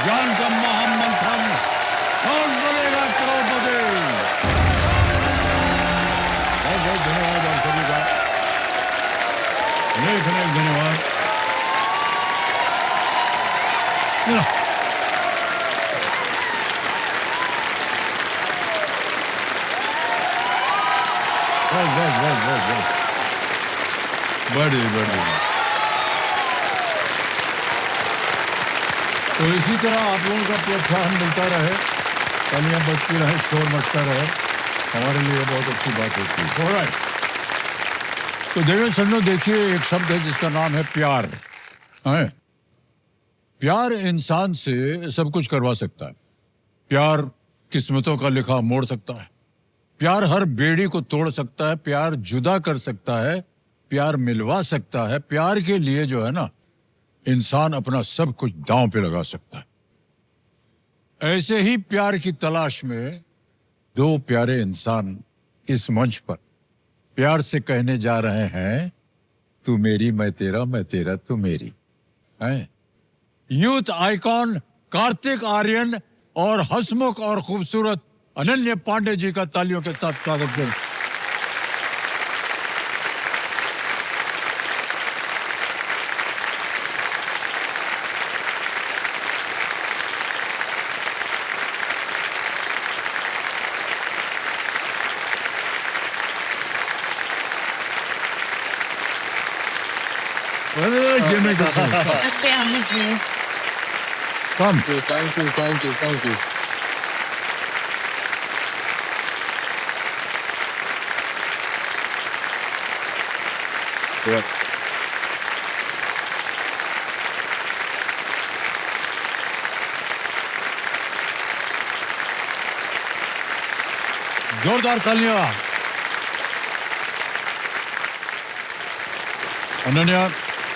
ज्ञान का महामंथन, कौन बनेगा करोड़पति। बहुत बहुत धन्यवाद आप सभी का, अनेक अनेक धन्यवाद। बस बस बस बस बस, बढ़िया बढ़िया। तो इसी तरह आप लोगों का प्रोत्साहन मिलता रहे, तालियां बजती रहे, शोर मचता रहे, हमारे लिए बहुत अच्छी बात होती है। ऑलराइट, तो देवेंद्र सन्नो, देखिए एक शब्द है जिसका नाम है प्यार। है प्यार इंसान से सब कुछ करवा सकता है। प्यार किस्मतों का लिखा मोड़ सकता है। प्यार हर बेड़ी को तोड़ सकता है। प्यार जुदा कर सकता है, प्यार मिलवा सकता है। प्यार के लिए जो है ना, इंसान अपना सब कुछ दांव पे लगा सकता है। ऐसे ही प्यार की तलाश में दो प्यारे इंसान इस मंच पर प्यार से कहने जा रहे हैं, तू मेरी मैं तेरा, मैं तेरा तू मेरी। है यूथ आइकॉन कार्तिक आर्यन और हंसमुख और खूबसूरत अनन्या पांडे जी का तालियों के साथ स्वागत करें। नमस्ते अमित जी। कम थैंक यू। जोरदार तालियां। अनन्या,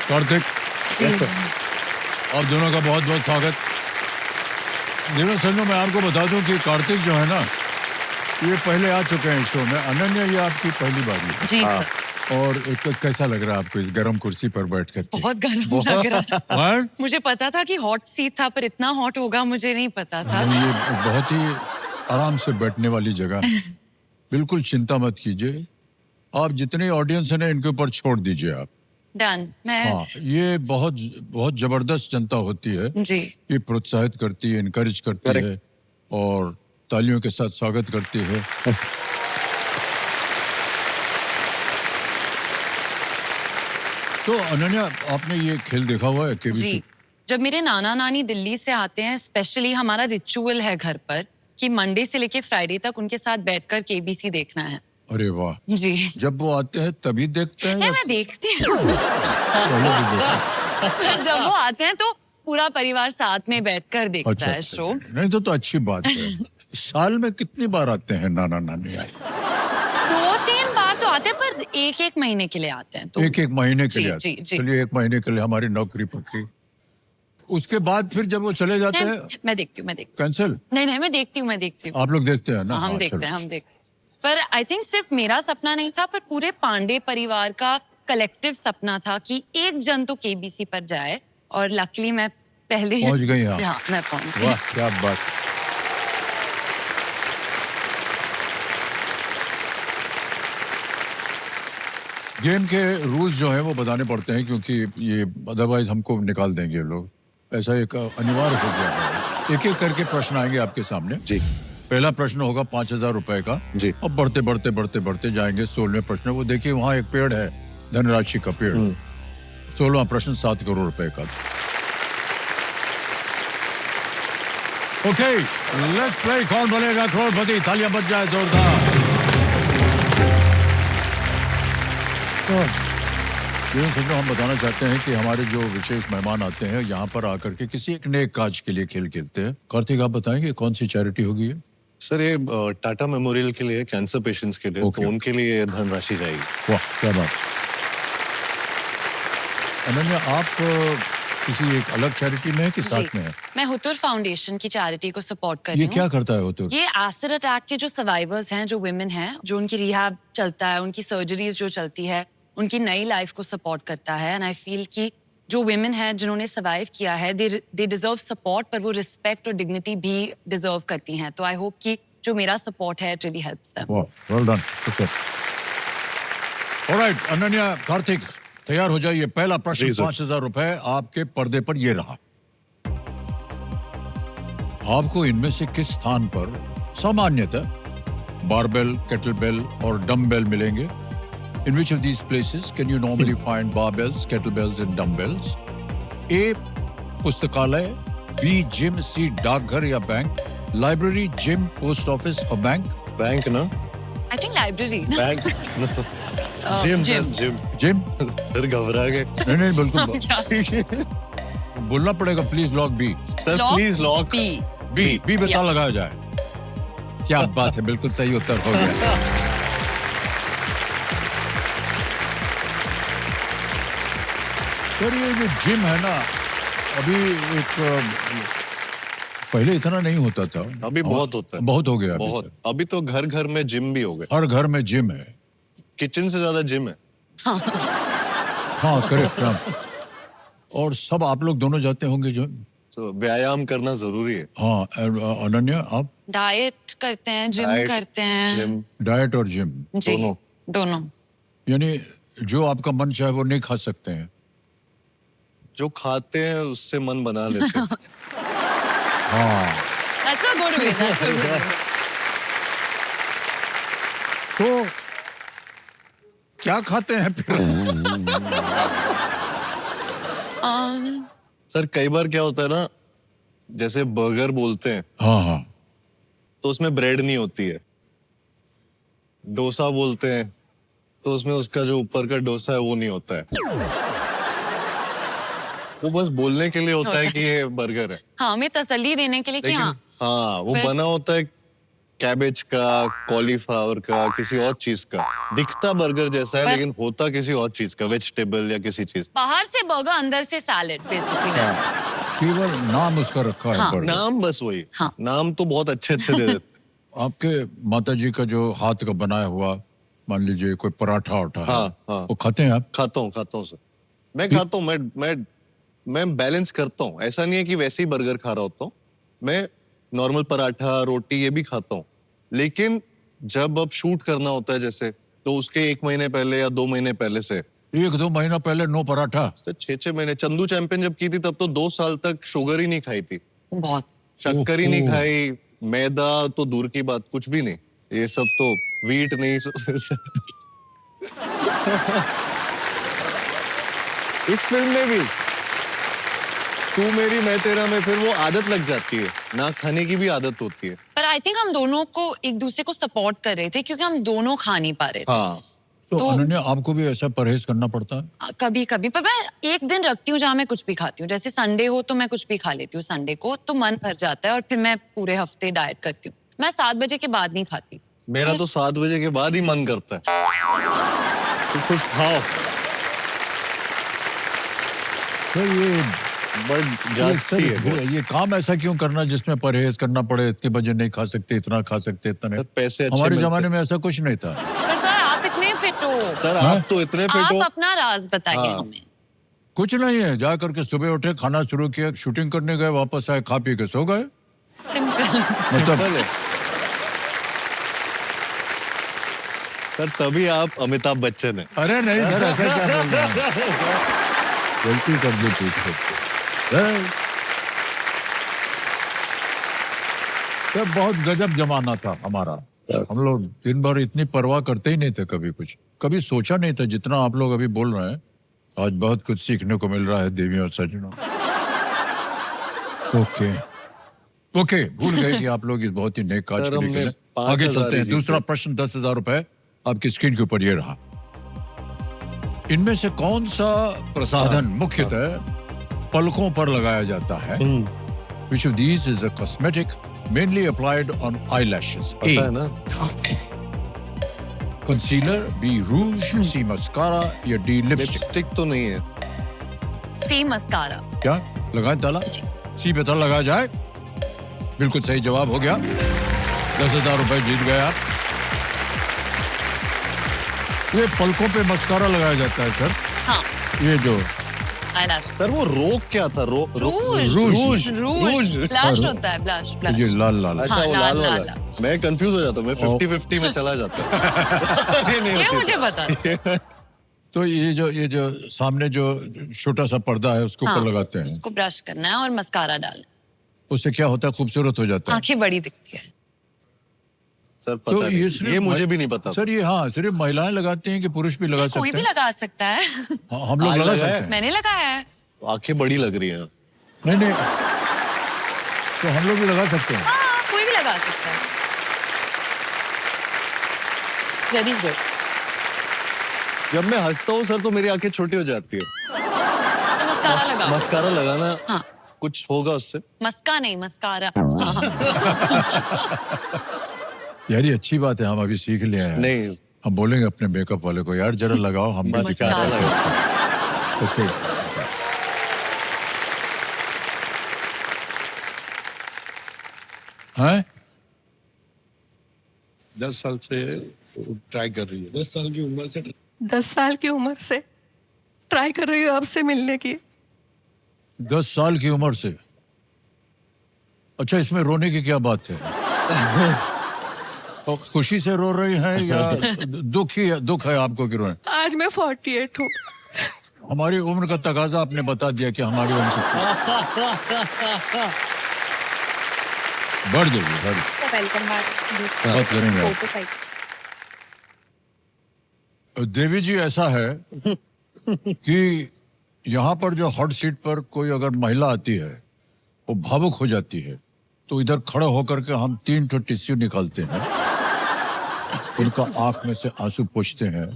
कार्तिक, आप दोनों का बहुत बहुत स्वागत। देवेंद्र सन्नो, मैं आपको बता दूं कि कार्तिक जो है ना, ये पहले आ चुके हैं शो में। अनन्या, ये आपकी पहली बारी है। जी सर। और एक कैसा लग रहा है आपको इस गर्म कुर्सी पर बैठ कर? बहुत गर्म लग रहा है। और मुझे पता था कि हॉट सीट था, पर इतना हॉट होगा मुझे नहीं पता था। ये बहुत ही आराम से बैठने वाली जगह है। बिल्कुल चिंता मत कीजिए। आप जितने ऑडियंस है ना, इनके ऊपर छोड़ दीजिए आप। डन। मैं हाँ, ये बहुत बहुत जबरदस्त जनता होती है। जी। ये प्रोत्साहित करती है, इनकरेज करती है और तालियों के साथ स्वागत करती है। तो अनन्या, आपने ये खेल देखा हुआ है केबीसी? जी, जब मेरे नाना नानी दिल्ली से आते हैं, स्पेशली हमारा रिचुअल है घर पर कि मंडे से लेके फ्राइडे तक उनके साथ बैठकर केबीसी देखना है। अरे वाह। जी। जब वो आते हैं तभी देखते हैं नहीं, या मैं देखती हूँ। पहले भी देखते हैं? जब वो आते हैं तो पूरा परिवार साथ में बैठकर देखता अच्छा, है अच्छा, शो। अच्छा। नहीं तो अच्छी बात है। साल में कितनी बार आते हैं नाना नानी? 2-3 बार तो आते हैं, पर एक महीने के लिए आते हैं तो। एक महीने के जी, लिए जी, जी। चलिए, एक महीने के लिए हमारी नौकरी पक्की। उसके बाद फिर जब वो चले जाते हैं, मैं देखती हूँ। कैंसिल? नहीं, मैं देखती हूँ। आप लोग देखते हैं ना? हम हाँ, देखते चलो। हैं, हम देखते हैं। पर आई थिंक सिर्फ मेरा सपना नहीं था, पर पूरे पांडे परिवार का कलेक्टिव सपना था कि एक जन तो केबीसी पर जाए, और लकीली मैं पहले पहुंच गई आप। हाँ, मैं पहुंच गई। वाह, क्या बात। गेम के रूल्स जो हैं वो बताने पड़ते हैं, क्योंकि ये अदरवाइज हमको निकाल देंगे लोग। ऐसा एक अनिवार्य हो गया है। एक एक करके प्रश्न आएंगे आपके सामने। जी। पहला प्रश्न होगा 5,000 रुपए का। जी। अब बढ़ते बढ़ते बढ़ते बढ़ते जाएंगे 16वें प्रश्न। वो देखिए, वहाँ एक पेड़ है, धनराशि का पेड़। 16वां प्रश्न 7 करोड़ रुपए का। ओके, लेट्स प्ले कौन बनेगा करोड़पति। तालियां बज जाए जोरदार। देवेंद्र सन्नो, हम बताना चाहते हैं कि हमारे जो विशेष मेहमान आते हैं यहाँ पर आकर के किसी एक नेक काज के लिए खेल खेलते हैं। कार्तिक, आप बताएंगे कौन सी चैरिटी होगी ये? सर, ये टाटा मेमोरियल के लिए, कैंसर पेशेंट्स के लिए, तो उनके लिए धनराशि जाएगी। वाह, क्या बात। अनन्या, आप किसी एक अलग चैरिटी में है कि साथ में है? मैं हुतुर फाउंडेशन की चैरिटी को सपोर्ट कर रही ये हूँ। क्या करता है हुतुर? ये एसिड अटैक के जो सर्वाइवर्स हैं, जो विमेन हैं, जो उनकी रिहैब चलता है, उनकी सर्जरीज जो चलती है, उनकी नई लाइफ को सपोर्ट करता है। एंड आई फील कि जो women हैं जिन्होंने सर्वाइव किया है, they deserve support, पर वो रिस्पेक्ट और डिग्निटी भी डिजर्व करती हैं. तो आई होप कि जो मेरा सपोर्ट है, it really helps them. Well done. Alright, Ananya, Kartik, तैयार हो जाइए. पहला प्रश्न, जी, सर. 5,000 रुपए आपके पर्दे पर ये रहा. आपको इनमें से किस स्थान पर सामान्यतः बारबेल, केटलबेल और डम्बेल मिलेंगे? In which of these places can you normally find barbells, kettlebells and dumbbells? A. पुस्तकालय, B. Gym, C. डाकघर या bank, library, gym, post office और बैंक. बैंक ना? I think library. Bank. Gym. gym. Gym. Gym? फिर घबरा गए. नहीं बिल्कुल बोलना पड़ेगा. Please lock B. Sir Lock please lock. B. B बता Yeah. लगाया जाए. क्या बात है, बिल्कुल सही उत्तर हो गया. सर ये जो जिम है ना, अभी एक पहले इतना नहीं होता था. अभी बहुत होता है. बहुत हो गया अभी बहुत. तो. अभी तो घर घर में जिम भी हो गए. हर घर में जिम है. किचन से ज्यादा जिम है. हाँ करेक्ट. और सब आप लोग दोनों जाते होंगे जो. तो व्यायाम करना जरूरी है. हाँ. अनन्या, आप डाइट करते हैं, जिम Diet, करते हैं. जिम डाइट और जिम जी, दोनों. दोनों. यानी जो आपका मन चाहे वो नहीं खा सकते हैं. जो खाते हैं उससे मन बना लेते हैं. हाँ. That's a good way. That's a good way. तो क्या खाते हैं फिर? सर कई बार क्या होता है ना, जैसे बर्गर बोलते हैं हाँ. तो उसमें ब्रेड नहीं होती है. डोसा बोलते हैं तो उसमें उसका जो ऊपर का डोसा है वो नहीं होता है. वो बस बोलने के लिए होता है कि ये बर्गर है. हाँ, हमें तसल्ली देने के लिए कि लेकिन हाँ. हाँ वो फिर- बना होता है कैबेज का, कॉलीफ्लावर का, किसी और चीज का. दिखता बर्गर जैसा है पर- लेकिन होता किसी और चीज का, वेजिटेबल या किसी चीज. बाहर से बर्गर, अंदर से सैलेड बेसिकली. केवल नाम उसका रखा है. हाँ. बर्गर. नाम बस वही. हाँ. नाम तो बहुत अच्छे अच्छे दे देते. आपके माताजी का जो हाथ का बनाया हुआ, मान लीजिए कोई पराठा उठा है, हाँ, हाँ. वो खाते हैं आप? खाता हूँ सर. मैं खाता हूँ. मैं बैलेंस करता हूँ. ऐसा नहीं है कि वैसे ही बर्गर खा रहा होता हूँ. मैं नॉर्मल पराठा, रोटी ये भी खाता हूँ. लेकिन जब अब शूट करना होता है जैसे, तो उसके 1 महीने पहले या 2 महीने पहले से, 1-2 महीना पहले नो पराठा. तो 6-6 महीने. चंदू चैंपियन जब की थी तब तो 2 साल तक शुगर ही नहीं खाई थी. बहुत. शक्कर ही नहीं ओहो. खाई. मैदा तो दूर की बात, कुछ भी नहीं. ये सब तो वीट नहीं. इस फिल्म में भी तू मेरी मैं तेरा में फिर वो आदत लग जाती है. ना खाने की भी आदत होती है. पर आई थिंक हम दोनों को एक दूसरे को सपोर्ट कर रहे थे क्योंकि हम दोनों खा नहीं पा रहे थे. हाँ. तो अनन्या, आपको भी ऐसा परहेज करना पड़ता है? कभी कभी, पर मैं एक दिन रखती हूँ जहाँ मैं कुछ भी खाती हूँ. जैसे संडे हो तो मैं कुछ भी खा लेती हूँ. संडे को तो मन भर जाता है और फिर मैं पूरे हफ्ते डाइट करती हूँ. मैं 7 बजे के बाद नहीं खाती. मेरा तो 7 बजे के बाद ही मन करता है तो कुछ खाओ. तो ये बट ये जाती है बहुत. ये काम ऐसा क्यों करना जिसमें परहेज करना पड़े? इतने बजे नहीं खा सकते, इतना खा सकते, इतना नहीं. सर, पैसे अच्छे हमारे मिलते. जमाने में ऐसा कुछ नहीं था. पर सर आप इतने फिट हो. सर हाँ? आप तो इतने फिट आप हो. अपना राज बताइए हाँ. हमें. कुछ नहीं है. जा करके सुबह उठे, खाना शुरू किया, शूटिंग करने गए, वापस आए, खा पी के सो गए. सिंपल. मतलब सिंपल है. सर तभी आप अमिताभ बच्चन है. अरे नहीं सर, ऐसा क्या बोल रहे हैं? गलती कर दी पीछे. तो बहुत गजब जमाना था हमारा. हम लोग दिन भर इतनी परवाह करते ही नहीं थे. कभी सोचा नहीं था जितना आप लोग अभी बोल रहे हैं. आज बहुत कुछ सीखने को मिल रहा है देवी और सजनों. ओके, भूल गए कि आप लोग इस बहुत ही नेक काज सर, के लिए हमने खेले. 5,000 आगे चलते हैं. जीते. दूसरा प्रश्न, 10,000 रुपए आपकी स्क्रीन के ऊपर ये रहा. इनमें से कौन सा प्रसाधन मुख्यतः पलकों पर लगाया जाता है? Which of these is a cosmetic mainly applied on eyelashes? पता है A. ना. Concealer, B. Rouge, C. Mascara या D. Lipstick? लिपस्टिक तो नहीं है. सी मस्कारा. क्या लगाए ताला? C पे ताला लगाया जाए. बिल्कुल सही जवाब हो गया. 10,000 रुपए जीत गए आप. ये पलकों पे मस्कारा लगाया जाता है सर. हाँ. ये जो eyelash. सर वो रोक क्या था? Rouge. रूज Rouge. Blush होता है, blush. ये लाल लाल अच्छा हाँ, वो लाल, लाल लाल, वाला। लाल। मैं कंफ्यूज हो जाता हूँ, मैं 50-50 में चला जाता हूँ। ये नहीं ये होती मुझे पता। तो ये जो सामने जो छोटा सा पर्दा है उसको ऊपर लगाते हैं, उसको ब्रश करना है और मस्कारा डालना है। उससे क्या होता है? खूबसूरत हो जाता है। आंखें बड़ी दिखती है। सर तो पता नहीं, सिर्फ ये मुझे भी नहीं पता। सर ये हाँ सिर्फ महिलाएं लगाती हैं कि पुरुष भी लगा कोई सकते भी हैं? लगा सकता है। हाँ, हम लोग आज लगा लगाया सकते हैं। मैंने लगाया है। आंखें बड़ी लग रही हैं। नहीं नहीं, तो हम लोग भी लगा सकते हैं। हाँ, कोई भी लगा सकता है। Very good. जब मैं हंसता हूँ सर तो मेरी आंखें छोटी हो जाती है। तो मस्कारा लगाओ। मस्कारा लगाना हाँ। कुछ होगा उससे? मस्का नहीं, मस्कारा। यार ये अच्छी बात है, हम अभी सीख लिए हैं। नहीं। हम बोलेंगे अपने मेकअप वाले को, यार जरा लगाओ, हम भी दिखा मस्कारा सकते हैं। ओके। हैं? 10 साल से ट्राई कर रही है। 10 साल की उम्र से 10 साल की उम्र से ट्राई कर रही हूँ आपसे मिलने की। 10 साल की उम्र से? अच्छा, इसमें रोने की क्या बात है? और खुशी से रो रही हैं या दुख है आपको कि रोए? आज मैं 48 हूँ। हमारी उम्र का तकाजा आपने बता दिया कि हमारी उम्र कितनी बढ़ जाएगी। Welcome back. बात करेंगे आप। देवी जी, ऐसा है कि यहाँ पर जो हॉट सीट पर कोई अगर महिला आती है वो भावुक हो जाती है, तो इधर खड़े होकर के हम 3 ठो टिश्यू निकालते हैं, उनका आंख में से आंसू पोंछते हैं,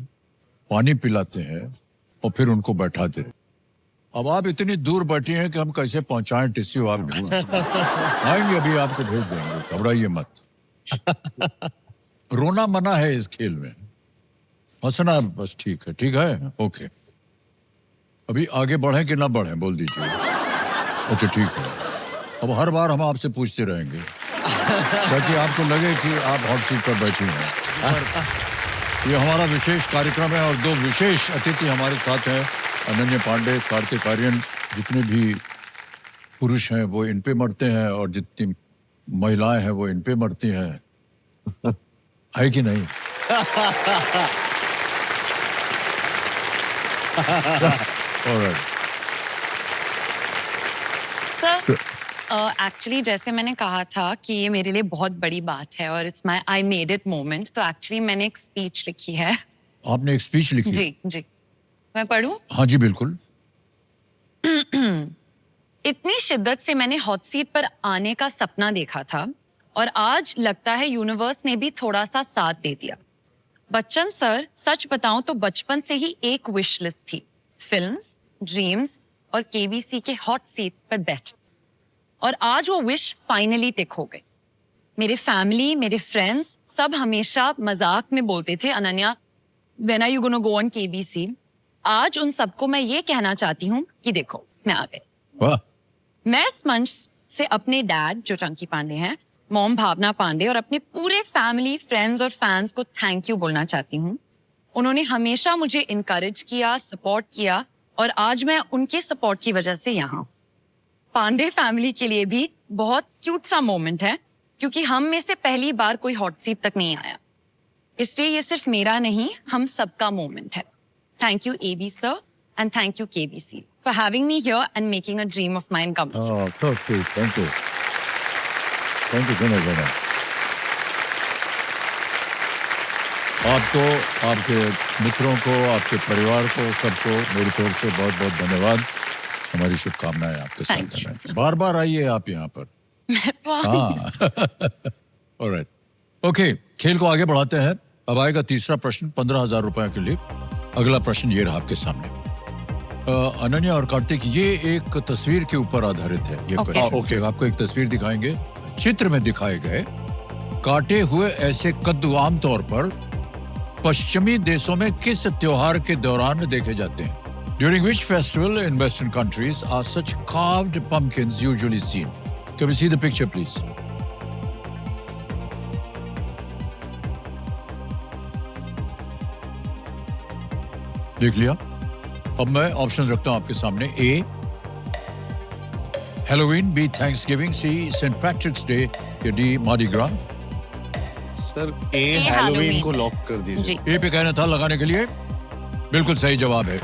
पानी पिलाते हैं और फिर उनको बैठाते हैं। अब आप इतनी दूर बैठी हैं कि हम कैसे पहुंचाएं टिश्यू? आप आएंगे, अभी आपको भेज देंगे, घबराइए मत। रोना मना है इस खेल में, हंसना बस ठीक है। ओके, अभी आगे बढ़े कि ना बढ़े बोल दीजिए। अच्छा ठीक है, अब हर बार हम आपसे पूछते रहेंगे ताकि आपको लगे कि आप हॉट सीट पर बैठी हैं। ये हमारा विशेष कार्यक्रम है और 2 विशेष अतिथि हमारे साथ हैं, अनन्या पांडे, कार्तिक आर्यन। जितने भी पुरुष हैं वो इन पे मरते हैं और जितनी महिलाएं हैं वो इन पे मरती हैं, है कि नहीं? Alright. सर, एक्चुअली जैसे मैंने कहा था कि ये मेरे लिए बहुत बड़ी बात है और it's my I made it moment, तो एक्चुअली मैंने एक स्पीच लिखी है। आपने एक स्पीच लिखी? जी जी, मैं पढ़ूं? हाँ जी बिल्कुल। इतनी शिद्दत से मैंने हॉट सीट पर आने का सपना देखा था और आज लगता है यूनिवर्स ने भी थोड़ा सा साथ दे दिया। बच्चन सर, सच बताऊं तो बचपन से ही एक विश लिस्ट थी, फिल्म्स, ड्रीम्स और केबीसी के हॉट सीट पर बैठ, और आज वो विश फाइनली टिक हो गई। मेरे फैमिली, मेरे फ्रेंड्स सब हमेशा मजाक में बोलते थे, Ananya when are you gonna go on KBC. आज उन सबको मैं ये कहना चाहती हूँ कि देखो, मैं आ गई। वाह। मैं इस मंच से अपने डैड जो चंकी पांडे हैं, मॉम भावना पांडे और अपने पूरे फैमिली, फ्रेंड्स और फैंस को थैंक यू बोलना चाहती हूँ। उन्होंने हमेशा मुझे इनकरेज किया, सपोर्ट किया और आज मैं उनके सपोर्ट की वजह से यहाँ हूँ। पांडे फैमिली के लिए भी बहुत क्यूट सा मोमेंट है क्योंकि हम में से पहली बार कोई हॉट सीट तक नहीं आया, इसलिए ये सिर्फ मेरा नहीं, हम सबका मोमेंट है। Thank you AB sir and thank you KBC for having me here and making a dream of mine come true. Okay, thank you so much. आपको, आपके मित्रों को, आपके परिवार को, सबको मेरी तरफ से बहुत बहुत धन्यवाद। हमारी शुभकामनाएं आपके Thank साथ you, हैं। बार बार आइए आप यहाँ पर। हाँ। ऑलराइट, ओके, खेल को आगे बढ़ाते हैं। अब आएगा तीसरा प्रश्न 15,000 रुपए के लिए। अगला प्रश्न ये रहा आपके सामने। अनन्या और कार्तिक, ये एक तस्वीर के ऊपर आधारित है ये Okay. क्वेश्चन। ओके, आपको एक तस्वीर दिखाएंगे। चित्र में दिखाए गए काटे हुए ऐसे कद्दू आमतौर पर पश्चिमी देशों में किस त्योहार के दौरान देखे जाते हैं? During which festival in Western countries are such carved pumpkins usually seen? Can we see the picture, please? देख लिया? अब मैं ऑप्शन रखता हूं आपके सामने। ए हैलोवीन, बी थैंक्सगिविंग, सी सेंट पैट्रिक्स डे, या डी मार्डी ग्रा। सर ए Halloween। हैलोवीन को लॉक कर दीजिए। जी ए पे कहना था लगाने के लिए, बिल्कुल सही जवाब है।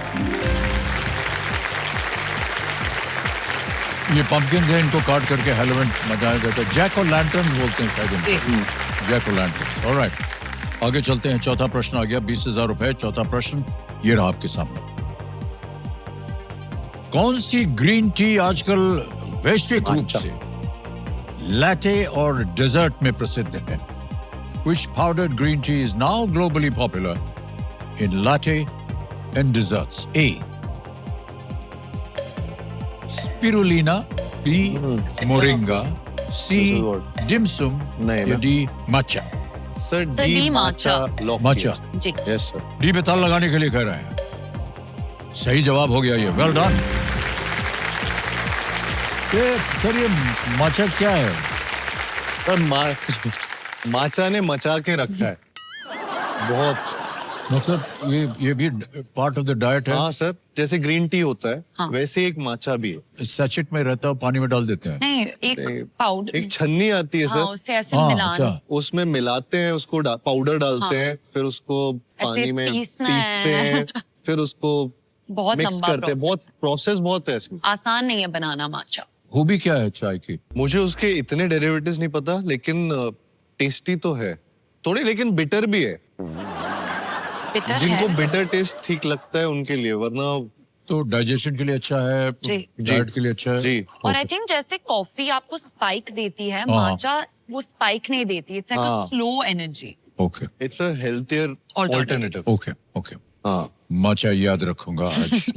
ये पंपकिन है, इनको काट करके हैलोवीन मनाया जाता है। जैक और लैंटर्न बोलते हैं शायद इनको। जैक और लैंटर्न। ऑलराइट, आगे चलते हैं। चौथा प्रश्न आ गया, 20,000 रुपए। चौथा प्रश्न ये रहा आपके सामने। कौन सी ग्रीन टी आजकल वैश्विक रूप से लैटे और डेजर्ट में प्रसिद्ध है? Which powdered green tea is now globally popular in latte and desserts? A. Spirulina, B. Moringa, C. Dim sum, नहीं या ना। D. Matcha. Sir Sir, D D माचा matcha। Lock Matcha. जी यस सर। D पे ताल लगाने के लिए कह रहे हैं। सही जवाब हो गया ये। Well done. सर ये माचा क्या है? सर माचा ने मचा के रखा है बहुत। मतलब ये भी पार्ट ऑफ द डाइट है? हाँ सर, जैसे ग्रीन टी होता है हाँ। वैसे एक माचा भी है। सैचेट में रहता है, पानी में डाल देते हैं। नहीं, एक पाउडर, एक छन्नी आती है हाँ, सर, उससे ऐसे हाँ, मिलान अच्छा। उसमें मिलाते हैं उसको, पाउडर डालते हैं, फिर उसको पानी में पीसना पीसते है। हैं, फिर उसको बहुत मिक्स लंबा करते हैं। process। बहुत प्रोसेस बहुत है इसमें। आसान नहीं है बनाना माचा। खूबी क्या है चाय की? मुझे उसके इतने डेरिवेटिव्स नहीं पता, लेकिन टेस्टी तो है थोड़ी, लेकिन बिटर भी है। बिटर जिनको है। बिटर टेस्ट ठीक लगता है उनके लिए, वरना तो डाइजेशन के लिए अच्छा है, जी। डाइट के लिए अच्छा है। जी। और आई थिंक जैसे कॉफी आपको स्पाइक देती है, हाँ। माचा वो स्पाइक नहीं देती। इट्स लाइक हाँ। A slow energy. Okay it's a healthier Alternative। Alternative. Okay okay, हाँ माचा याद रखूंगा आज।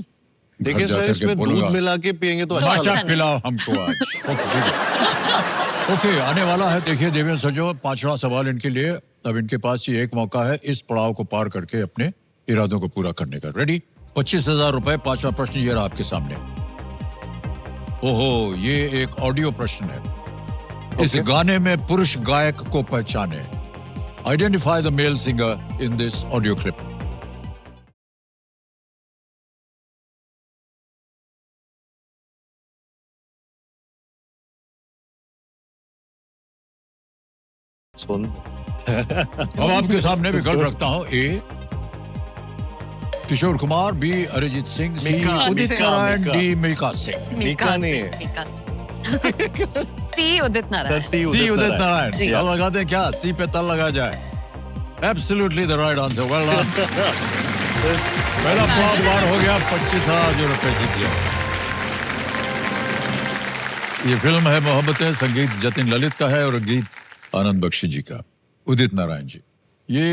देखिए सर, इसमें दूध मिला के पियेंगे तो अच्छा माचा लगता नहीं। पिलाओ हमको आज। ओके ठीक है। ओके, आने वाला है। देखिए देवेंद्र सजो, 5वां सवाल इनके लिए। अब इनके पास ये एक मौका है इस पड़ाव को पार करके अपने इरादों को पूरा करने का। रेडी? 25,000 रुपए। 5वां प्रश्न ये रहा आपके सामने। ओहो, ये एक ऑडियो प्रश्न है। इस गाने में पुरुष गायक को पहचाने। Identify the male singer in this audio clip. सुन। अब आपके सामने विकल्प रखता हूं। A Kishore Kumar, B Arijit Singh, C Mika, Udit Mika, Narayan, Mika. D Milkha Singh. Mika नहीं है। C Udit sir Narayan. C C Udit Narayan. जी। तल लगाते हैं क्या? सी पे तल लगा जाए। Absolutely the right answer. Well done. पहला बार हो गया। 25,000 रुपए जीत गया। ये फिल्म है मोहब्बतें। संगीत जतिन ललित का है और गीत आनंद बख्शी जी का, उदित नारायण जी। ये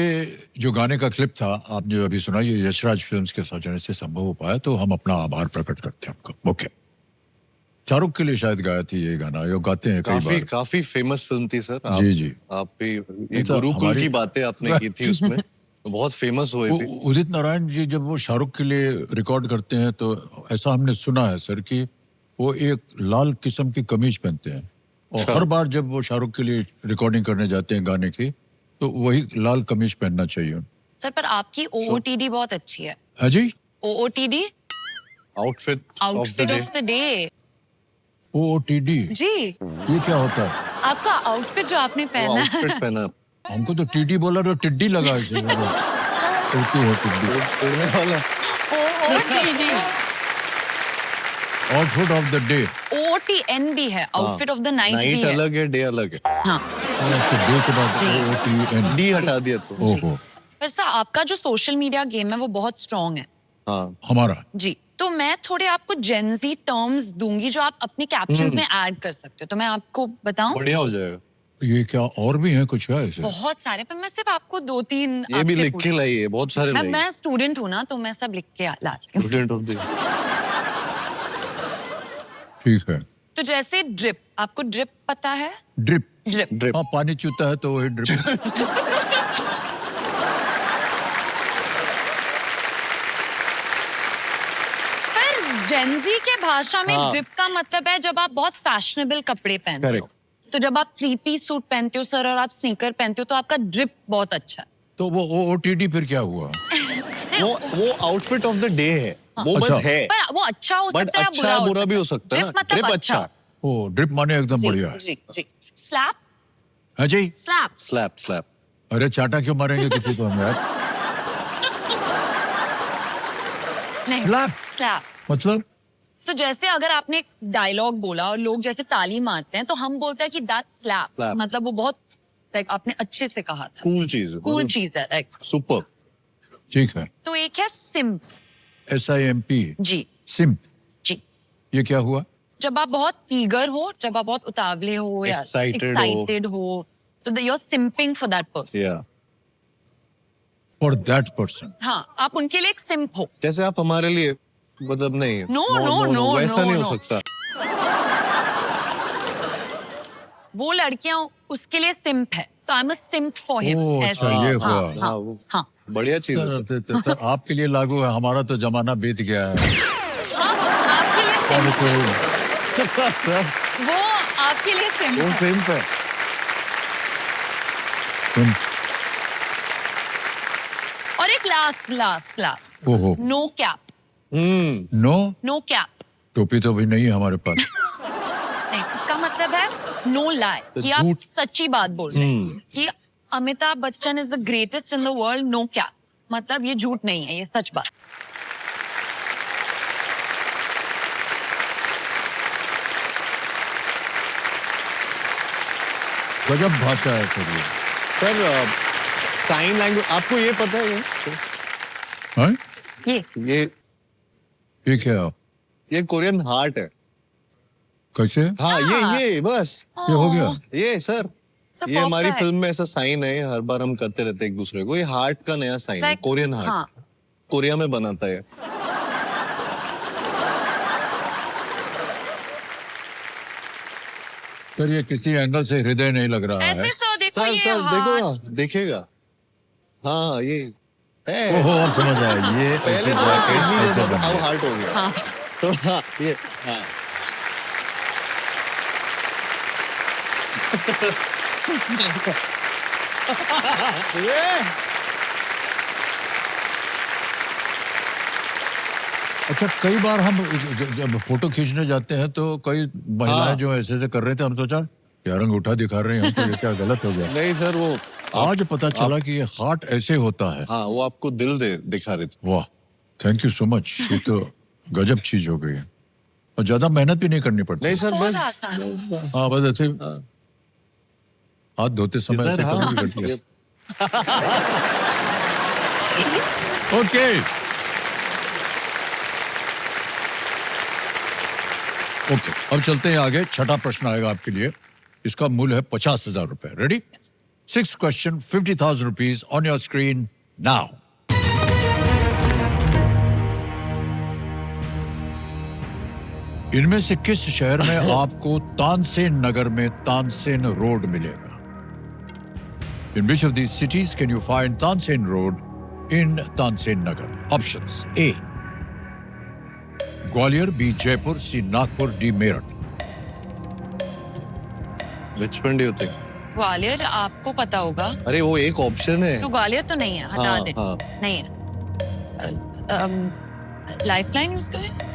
जो गाने का क्लिप था आपने जो अभी सुना, ये यशराज फिल्म्स के सौजन्य से संभव हो पाया, तो हम अपना आभार प्रकट करते हैं आपका। ओके, शाहरुख के लिए शायद गाया थी ये गाना, ये गाते हैं कई काफी बार। काफी फेमस फिल्म थी सर। आप, जी, जी। आप भी ये तो गुरुकुल हमारी- की बातें आपने की थी उसमें, बहुत फेमस हुए थे। उदित नारायण जी जब वो शाहरुख के लिए रिकॉर्ड करते हैं तो ऐसा हमने सुना है सर कि वो एक लाल किस्म की कमीज पहनते हैं, और हर बार जब वो शाहरुख के लिए रिकॉर्डिंग करने जाते हैं गाने की, तो वही लाल कमीज पहनना चाहिए। सर पर आपकी OOTD बहुत अच्छी है। है जी? OOTD outfit of the outfit day. Of the day. OOTD जी, ये क्या होता है? आपका आउटफिट जो आपने पहना है। आउटफिट पहना हमको तो TD बोला तो टिड्डी लगा इसे। होती है टिड्डी। उड़ने वाला। OOTD outfit of the day. OOTN भी है, आउटफिट ऑफ द नाइट भी नाइट है। अलग है, डे अलग है। हाँ, डे के बाद OOTN। डी हटा दिया तो। ओहो, वैसे आपका जो सोशल मीडिया गेम है वो बहुत स्ट्रॉन्ग है। हाँ हमारा। जी, तो मैं थोड़े आपको जेनजी टर्म्स दूंगी जो आप अपने कैप्शंस में ऐड कर सकते हो। तो मैं आपको बताऊं, बढ़िया हो जाएगा। ये क्या और भी है कुछ है इसे? बहुत सारे, पर मैं सिर्फ आपको 2-3 ये भी आपसे लिख के पूछ- लाइए, बहुत सारे लाइए। मैं स्टूडेंट हूँ ना, तो मैं सब लिख के लाती हूँ। स्टूडेंट ऑफ द ठीक है। तो जैसे ड्रिप, आपको ड्रिप पता है? ड्रिप। Drip drip. हाँ, पानी चूता है तो वही ड्रिप। पर जेनजी के भाषा में हाँ। ड्रिप का मतलब है जब आप बहुत फैशनेबल कपड़े पहनते हो। Correct। तो जब आप 3-piece सूट पहनते हो सर और आप स्नीकर पहनते हो तो आपका ड्रिप बहुत अच्छा है। तो वो OOTD फिर क्या हुआ? वो आउटफिट ऑफ द डे है। वो बस अच्छा। है, पर वो अच्छा हो बट सकता है या अच्छा बुरा भी हो सकता है ना। Drip मतलब ड्रिप अच्छा। अच्छा, ओ ड्रिप माने एकदम बढ़िया है। जी जी। स्लैप हाँ जी। Slab slab slab. अरे चाटा क्यों मारेंगे किसी को हम यार? नहीं स्लैप स्लैप। मतलब तो जैसे अगर आपने डायलॉग बोला और लोग जैसे ताली मारते हैं तो हम बोलते हैं कि दैट स्लैप, Slap. मतलब वो बहुत लाइक आपने अच्छे से कहा था, कूल चीज है, कूल चीज है लाइक। मतलब सुपर। ठीक है। तो एक है सिम्प। SIMP जी सिम्प, जी। ये क्या हुआ? जब आप बहुत ईगर हो, जब आप बहुत उतावले हो या Excited हो। एक्साइटेड हो, तो you are simping for that person. या फॉर दैट पर्सन। हाँ, आप उनके लिए एक सिंप हो। जैसे आप हमारे लिए, मतलब नहीं, No, no, वैसा no, नहीं हो no. सकता। वो लड़कियां उसके लिए सिंप है, तो I am a simp for him. Oh, अच्छा, ये हुआ। हाँ, वो हाँ बढ़िया चीज है सर। तो आपके लिए लागू है, हमारा तो जमाना बीत गया है। आपके लिए सिंप है। सर वो आपके लिए सिंप वो है। सिंप है। तुम और एक लास्ट ओहो no cap. No no cap टोपी तो भी नहीं है हमारे पास। नहीं, इसका मतलब है नो लाई, कि आप झूठ। सच्ची बात बोल रहे हैं कि Amitabh Bachchan is the greatest in the world, no cap, मतलब ये झूठ नहीं है, ये सच बात। गजब भाषा है सर ये। सर साइन लैंग्वेज आपको ये पता है हैं? ये ये क्या? ये कोरियन हार्ट है। कैसे? हाँ, हाँ। ये बस ये हो गया? ये सर, So ये हमारी perfect. फिल्म में ऐसा साइन है, हर बार हम करते रहते हैं एक दूसरे को। ये हार्ट का नया साइन है, Like, कोरियन हार्ट। हाँ। कोरिया में बनाता है। सर ये किसी एंगल से हृदय नहीं लग रहा है। ऐसे तो देखो सर ये सर देखो हार्ट। ना, देखिएगा। हाँ, ये है। ओहो अब समझ आया, ये पहले ऐसे तो जाके किडनी ऐसे जैसा था, बन अब गया। हार्ट हो गया। हाँ। तो हाँ, ये हाँ। अच्छा कई बार हम जब फोटो खींचने जाते हैं तो कई महिलाएं हाँ। जो ऐसे ऐसे कर रहे थे, हम सोचा यार अंगूठा दिखा रहे हैं हम, तो ये क्या गलत हो गया। नहीं सर, वो आज पता चला कि ये हार्ट ऐसे होता है। हाँ, वो आपको दिल दिखा रहे थे। वाह, थैंक यू सो मच, ये तो गजब चीज हो गई है और ज्यादा मेहनत भी नहीं करनी पड़ती। नहीं सर, बहुत बस आसान है। हाँ बस ऐसे हाथ धोते समय सर, ऐसे हाँ, कभी भी करती है। ये- ओके ओके, अब चलते हैं आगे। छठा प्रश्न आएगा आपके लिए, इसका मूल्य है 50,000 रुपए। Ready? 6 question, 50,000 rupees on your screen now. इनमें से किस शहर में आपको तानसेन नगर में तानसेन रोड मिलेगा? In which of these cities can you find Tansen Road in Tansen Nagar? Options: A. Gwalior, B. Jaipur, C. Nagpur, D. Meerut. Which one do you think? Gwalior आपको पता होगा, अरे वो एक ऑप्शन है। तो ग्वालियर तो नहीं है, हटा हाँ, दे। हाँ। नहीं है। लाइफलाइन यूज करें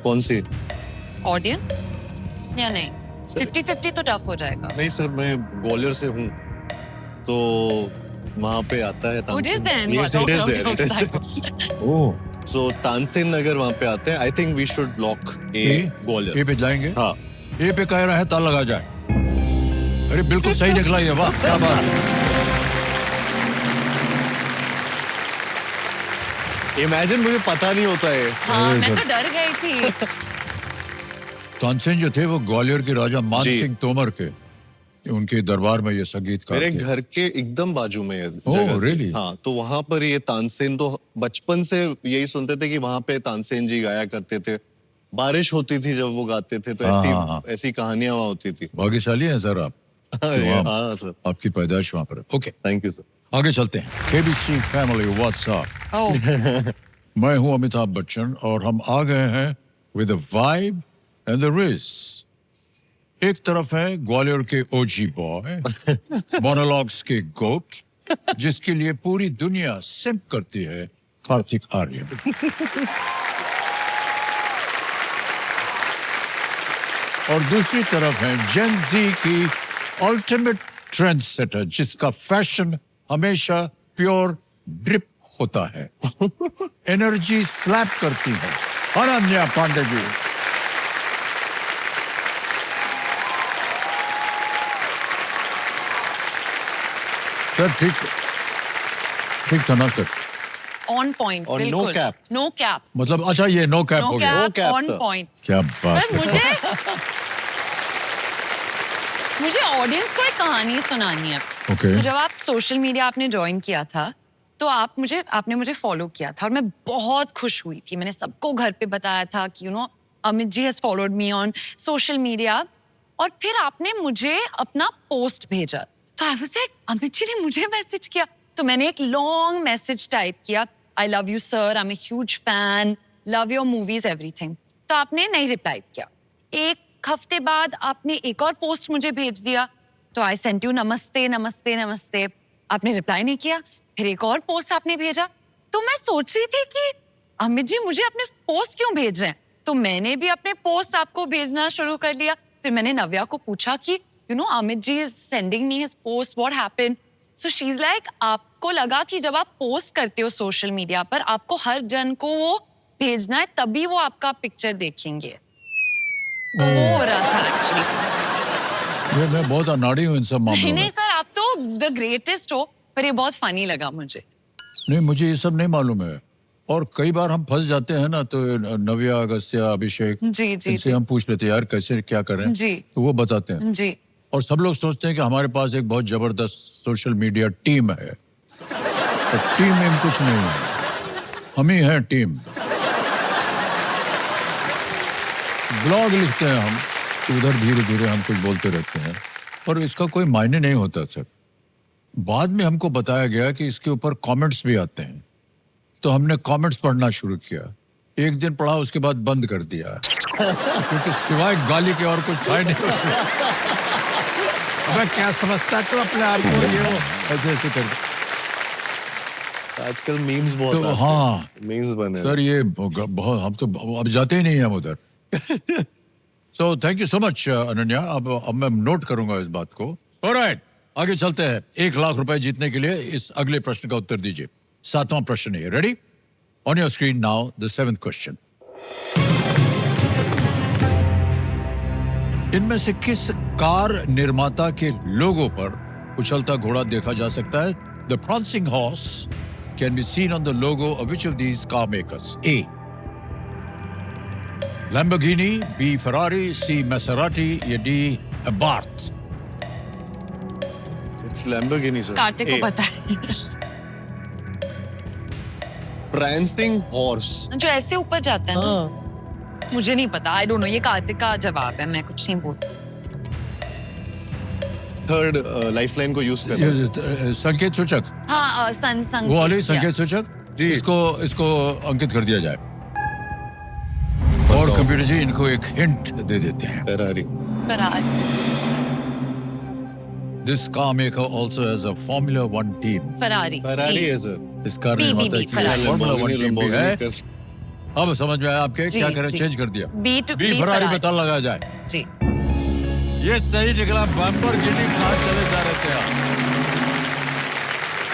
कौन सी? ऑडियंस या नहीं? 50-50 तो टफ हो जाएगा। नहीं सर, मैं ग्वालियर से हूँ, तो वहाँ पे आता है It is Tansen. then, Yes, what? it is Okay, there, it is okay, there. Oh. So Tansen नगर वहाँ पे आते हैं। I think we should lock A A Gwalior. पे जाएंगे? हाँ, A पे कह रहा है, ताला लगा जाए। अरे बिल्कुल सही निकला ये, वाह क्या बात है। इमेजिन मुझे पता नहीं होता है। हाँ, अरे मैं सर। तो डर गई थी। तानसेन जो थे वो ग्वालियर के राजा मान जी। सिंह तोमर के, उनके दरबार में ये संगीतकार मेरे थे। घर के एकदम बाजू में है ओह, जगह थी। really? हाँ, तो वहाँ पर ये तानसेन, तो बचपन से यही सुनते थे कि वहाँ पे तानसेन जी गाया करते थे। बारिश होती थी जब वो गाते थे, तो हाँ, ऐसी हाँ, हाँ। ऐसी कहानियां वहाँ होती थी। भाग्यशाली हैं सर आप। वहाँ- हाँ सर, आपकी पैदाइश वहां पर है। Okay, thank you sir. आगे चलते हैं। KBC family WhatsApp. ओह, मैं हूं अमिताभ बच्चन और हम आ गए हैं विद वाइब एंड द रिस। एक तरफ है ग्वालियर के ओजी बॉय, मोनोलॉग्स के गोट, जिसके लिए पूरी दुनिया सिंप करती है कार्तिक आर्यन। और दूसरी तरफ है जेन जी की अल्टीमेट ट्रेंड सेटर, जिसका फैशन हमेशा प्योर ड्रिप होता है, एनर्जी स्लैप करती है, अनन्या पांडे जी। सर ठीक था ना सर? ऑन पॉइंट, और no बिल्कुल cap. नो कैप, मतलब अच्छा ये नो कैप नो हो गया। कैप, cap ऑन था। पॉइंट। क्या बात सर है। मुझे ऑडियंस को एक कहानी सुनानी है। ओके। तो जब आप सोशल मीडिया आपने ज्वाइन किया था, तो आपने मुझे फॉलो किया था और मैं बहुत खुश हुई थी। मैंने सबको घर पे बताया था कि Amit ji has followed me on social media. और फिर आपने मुझे अपना पोस्ट भेजा, तो I was like Amit ji ने मुझे मैसेज किया। तो मैंने एक लॉन्ग मैसेज टाइप किया, I love you sir, I am a huge fan, love your movies everything. तो आपने नहीं रिप्लाई किया। एक हफ्ते बाद आपने एक और पोस्ट मुझे भेज दिया, तो आई सेंट यू नमस्ते नमस्ते नमस्ते, आपने रिप्लाई नहीं किया। फिर एक और पोस्ट आपने भेजा, तो मैं सोच रही थी कि अमित जी मुझे अपने पोस्ट क्यों भेज रहे हैं। तो मैंने भी अपने पोस्ट आपको भेजना शुरू कर दिया। फिर मैंने नव्या को पूछा कि Amit ji is sending me his post, what happened. So she is like आपको लगा कि जब आप पोस्ट करते हो सोशल मीडिया पर, आपको हर जन को वो भेजना है, तभी वो आपका पिक्चर देखेंगे। तो वो हो रहा था एक्चुअली। ये मैं बहुत अनाड़ी हूँ इन सब मामलों नहीं में। नहीं सर, आप तो द ग्रेटेस्ट हो, पर ये बहुत फनी लगा मुझे। नहीं, मुझे ये सब नहीं मालूम है। और कई बार हम फंस जाते हैं ना, तो नव्या, अगस्त्या, अभिषेक, जी, जी, इनसे जी। हम पूछ लेते हैं यार कैसे क्या कर रहे हैं, जी। तो वो बताते हैं। जी और सब लोग सोचते हैं कि हमारे पास एक बहुत जबरदस्त सोशल मीडिया टीम है, तो टीम में कुछ नहीं है, हम ही हैं टीम। ब्लॉग लिखते हैं हम, तो उधर धीरे धीरे हम कुछ बोलते रहते हैं, और इसका कोई मायने नहीं होता सर। बाद में हमको बताया गया कि इसके ऊपर कमेंट्स भी आते हैं, तो हमने कमेंट्स पढ़ना शुरू किया। एक दिन पढ़ा, उसके बाद बंद कर दिया, क्योंकि सिवाय गाली के और कुछ था ही नहीं। अबे क्या समझता तो अपने आप को, ये वो ऐसे ऐसे कर। आजकल मीम्स बहुत तो आते हैं। हाँ मीम्स बने सर, ये बहुत, हम तो अब जाते ही नहीं हैं उधर। So thank you so much Ananya. अब मैं नोट करूंगा इस बात को। ऑलराइट, आगे चलते हैं। 1 लाख रुपए जीतने के लिए इस अगले प्रश्न का उत्तर दीजिए। 7वां प्रश्न है, ready? On your screen now the 7th question. इनमें से किस कार निर्माता के लोगो पर उछलता घोड़ा देखा जा सकता है? The prancing horse can be seen on the logo of which of these car makers? A. Lamborghini, B. Ferrari, C. Maserati, या D. Abarth? It's Lamborghini, sir. Kartik को पता है। Prancing horse. जो ऐसे ऊपर जाता है ना, हाँ। मुझे नहीं पता, आई डोंट नो। ये कार्तिक का जवाब है, मैं कुछ नहीं बोलती। थर्ड लाइफलाइन को यूज करना। ये संकेत सूचक, हाँ संग वो वाली संकेत सूचक, जी। इसको अंकित कर दिया जाए। और कंप्यूटर जी इनको एक हिंट दे देते हैं। Ferrari. This car maker also has a Formula 1 team. Ferrari Ferrari है सर। इस कार B, निर्माता B, की Ferrari. Formula 1 टीम भी है। कर- अब समझ में आया आपके? जी, क्या करें, जी। चेंज कर दिया। B to B B Ferrari Ferrari. बता लगाया जाए। जी। ये सही निकला। लैम्बोर्गिनी कहाँ चले जा रहे थे आप?